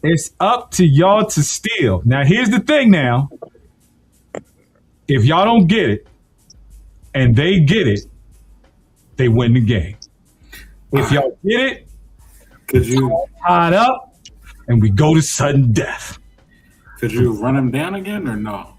S1: it's up to y'all to steal. Now, here's the thing now. If y'all don't get it and they get it, they win the game. If y'all get it,
S13: could you
S1: tied up and we go to sudden death.
S13: Could you run him down again or no?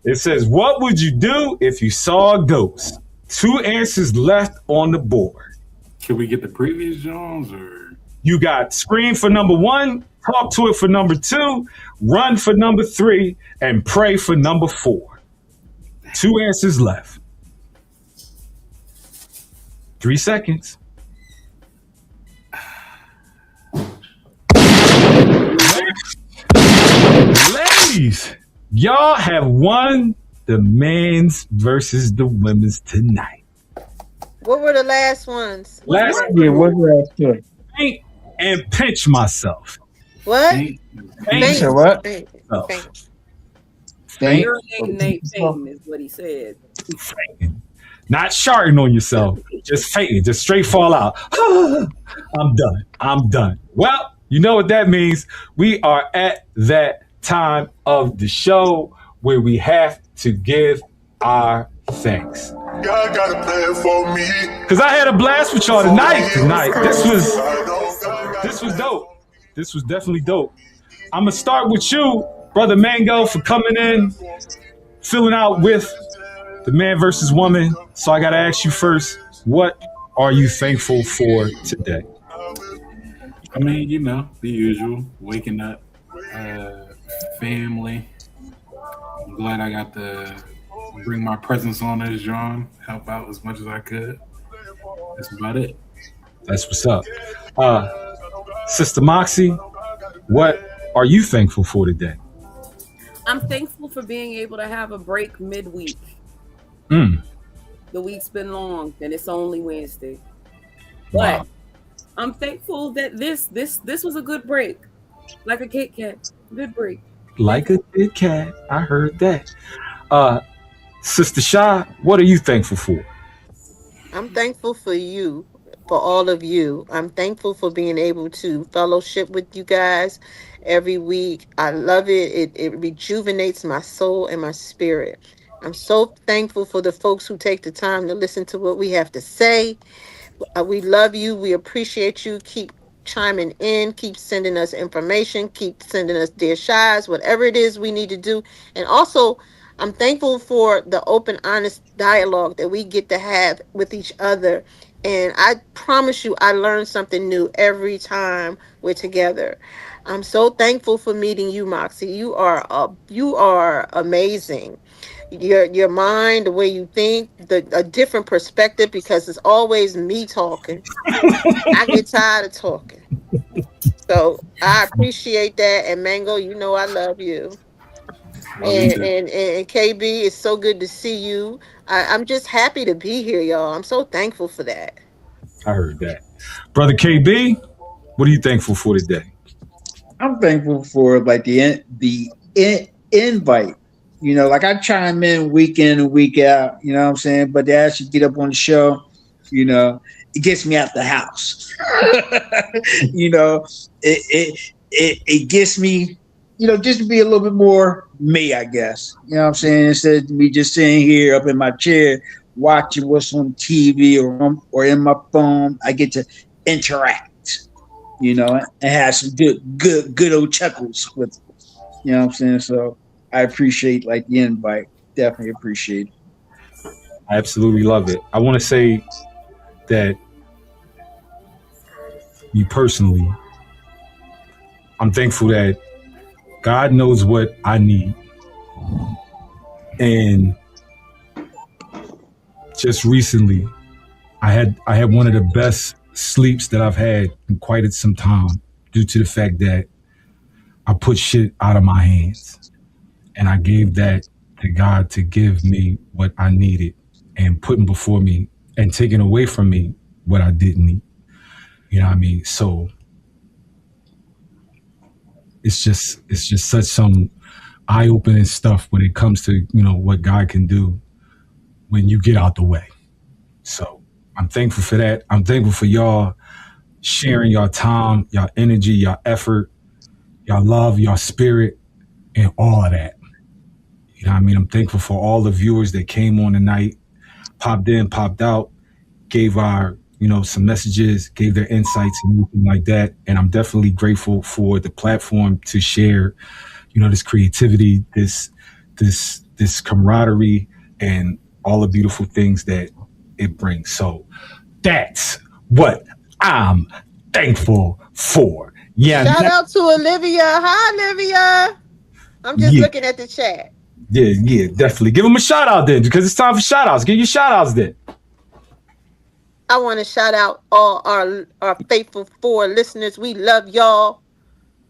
S1: It says, what would you do if you saw a ghost? 2 answers left on the board.
S13: Can we get the previous Jones or?
S1: You got scream for number 1, talk to it for number 2, run for number 3, and pray for number 4. 2 answers left. 3 seconds. Ladies, y'all have won the men's versus the women's tonight.
S2: What were the last ones?
S6: Last year, what was that?
S1: Paint and pinch myself.
S2: What?
S1: Paint.
S6: What?
S5: Nate Payton is what he said.
S1: Fainting. Not sharting on yourself. Just fainting. Just straight fall out. I'm done. Well, you know what that means. We are at that time of the show where we have to give our thanks.
S12: God got a plan for me.
S1: Because I had a blast with y'all tonight. This was dope. This was definitely dope. I'm going to start with you, Brother Mango, for coming in, filling out with the man versus woman. So I got to ask you first, what are you thankful for today?
S13: I mean, the usual, waking up, family. I'm glad I got to bring my presence on as John, help out as much as I could. That's about it.
S1: That's what's up. Sister Moxie, what are you thankful for today?
S5: I'm thankful for being able to have a break midweek. The week's been long and it's only Wednesday.
S1: Wow.
S5: But I'm thankful that this was a good break. Like a Kit Kat. Good break.
S1: Like a Kit Kat. I heard that. Sister Shy, what are you thankful for?
S2: I'm thankful for you for all of you. I'm thankful for being able to fellowship with you guys every week. I love it. It rejuvenates my soul and my spirit. I'm so thankful for the folks who take the time to listen to what we have to say. We love you. We appreciate you. Keep chiming in. Keep sending us information. Keep sending us Dear Shies, whatever it is we need to do. And also, I'm thankful for the open, honest dialogue that we get to have with each other. And I promise you, I learn something new every time we're together. I'm so thankful for meeting you, Moxie. You are amazing. Your mind, the way you think, a different perspective, because it's always me talking. I get tired of talking. So I appreciate that. And Mango, you know I love you. And KB, it's so good to see you. I'm just happy to be here, y'all. I'm so thankful for that.
S1: I heard that. Brother KB, what are you thankful for today?
S6: I'm thankful for like the invite. You know, like I chime in week in and week out, you know what I'm saying? But to actually get up on the show, you know, it gets me out the house. You know, it gets me, you know, just to be a little bit more me, I guess. You know what I'm saying? Instead of me just sitting here up in my chair watching what's on TV or in my phone, I get to interact, you know, and have some good old chuckles with it. You know what I'm saying? So I appreciate like the invite. Definitely appreciate it.
S1: I absolutely love it. I want to say that me personally, I'm thankful that God knows what I need. And just recently, I had one of the best sleeps that I've had in quite some time due to the fact that I put shit out of my hands. And I gave that to God to give me what I needed and putting before me and taking away from me what I didn't need. You know what I mean? So it's just such some eye-opening stuff when it comes to, you know, what God can do when you get out the way. So I'm thankful for that. I'm thankful for y'all sharing your time, your energy, your effort, your love, your spirit, and all of that. You know what I mean? I'm thankful for all the viewers that came on tonight, popped in, popped out, gave our, you know, some messages, gave their insights and everything like that. And I'm definitely grateful for the platform to share, you know, this creativity, this camaraderie, and all the beautiful things that it brings. So that's what I'm thankful for. Yeah.
S2: Shout out to Olivia. Hi, Olivia. I'm just looking at the chat.
S1: Yeah, definitely. Give them a shout out then, because it's time for shout outs. Give your shout outs then.
S2: I want to shout out all our faithful 4 listeners. We love y'all.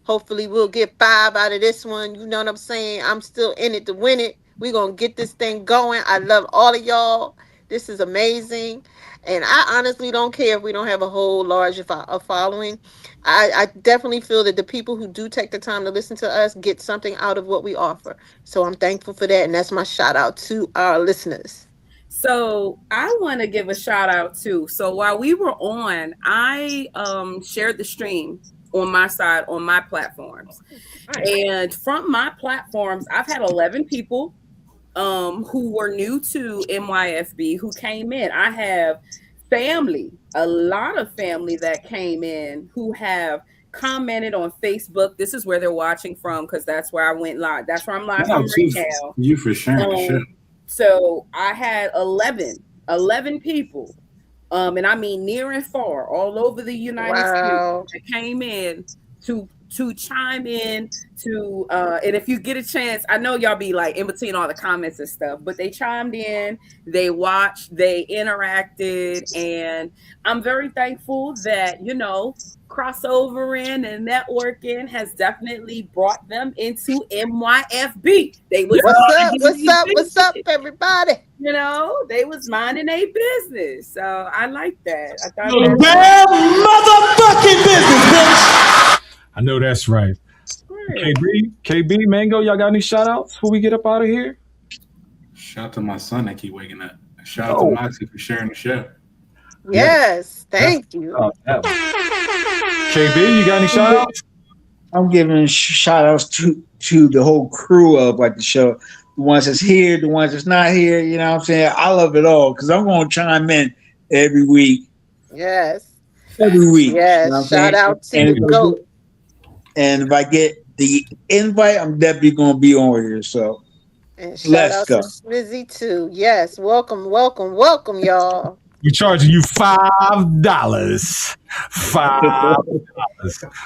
S2: Hopefully we'll get 5 out of this one. You know what I'm saying? I'm still in it to win it. We're going to get this thing going. I love all of y'all. This is amazing. And I honestly don't care if we don't have a whole large following. I definitely feel that the people who do take the time to listen to us get something out of what we offer. So I'm thankful for that. And that's my shout out to our listeners.
S5: So I want to give a shout out too. So while we were on, I shared the stream on my side, on my platforms. And from my platforms, I've had 11 people who were new to MYFB who came in. I have family, a lot of family that came in who have commented on Facebook. This is where they're watching from, because that's where I went live. That's where I'm live from right now.
S13: You for sharing the shit.
S5: So I had 11 people, and I mean near and far, all over the United States that came in to chime in to and if you get a chance, I know y'all be like in between all the comments and stuff, but they chimed in, they watched, they interacted, and I'm very thankful that, you know, crossovering and networking has definitely brought them into MYFB. They was
S2: What's up, everybody?
S5: You know, they was minding a business. So I like that. I thought
S1: motherfucking business, bitch. I know that's right. KB, Mango, y'all got any shout outs before we get up out of here?
S13: Shout out to my son that keep waking up. Shout out to Moxie for sharing the show.
S2: Yes, thank you.
S1: Oh, yeah. KB, you got any shout outs?
S6: I'm giving shout outs to the whole crew of like the show. The ones that's here, the ones that's not here. You know what I'm saying? I love it all because I'm going to chime in every week.
S2: Yes.
S6: Every week.
S2: Yes.
S6: You know what I'm
S2: Shout
S6: saying?
S2: out to the GOAT.
S6: And if I get the invite, I'm definitely going to be on here. So
S2: And shout
S6: let's
S2: out
S6: go.
S2: to Smizzy too. Yes. Welcome, welcome, welcome, y'all.
S1: We're charging you $5. $5.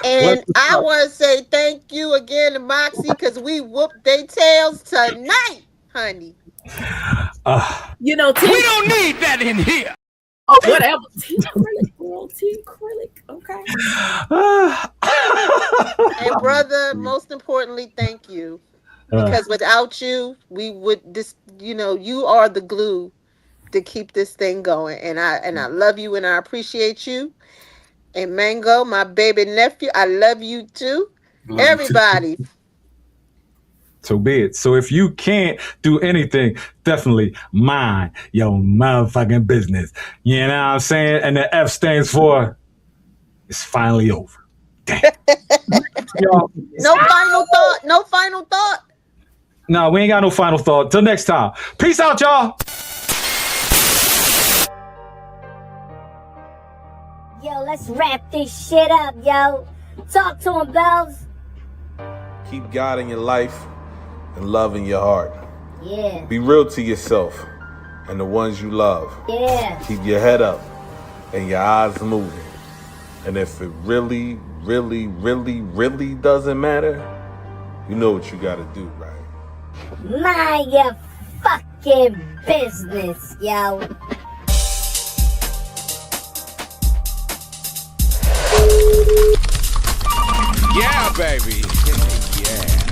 S2: And I want to say thank you again to Moxie because we whooped their tails tonight, honey.
S5: You know,
S8: We don't need that in here.
S5: Oh, whatever. Team Acrylic, girl. Team Acrylic. Okay.
S2: And brother, most importantly, thank you. Because without you, we would just, you are the glue to keep this thing going. And I love you and I appreciate you. And Mango, my baby nephew, I love you too. Everybody.
S1: So be it. So if you can't do anything, definitely mind your motherfucking business. You know what I'm saying? And the F stands for it's finally over. Damn.
S2: No final thought. No final thought.
S1: No, we ain't got no final thought. Till next time. Peace out, y'all.
S14: Yo, let's wrap this shit up, yo. Talk to him, Bells.
S15: Keep God in your life and love in your heart.
S14: Yeah.
S15: Be real to yourself and the ones you love.
S14: Yeah.
S15: Keep your head up and your eyes moving. And if it really, really, really, really doesn't matter, you know what you gotta do, right?
S14: Mind your fucking business, yo.
S16: Yeah, baby.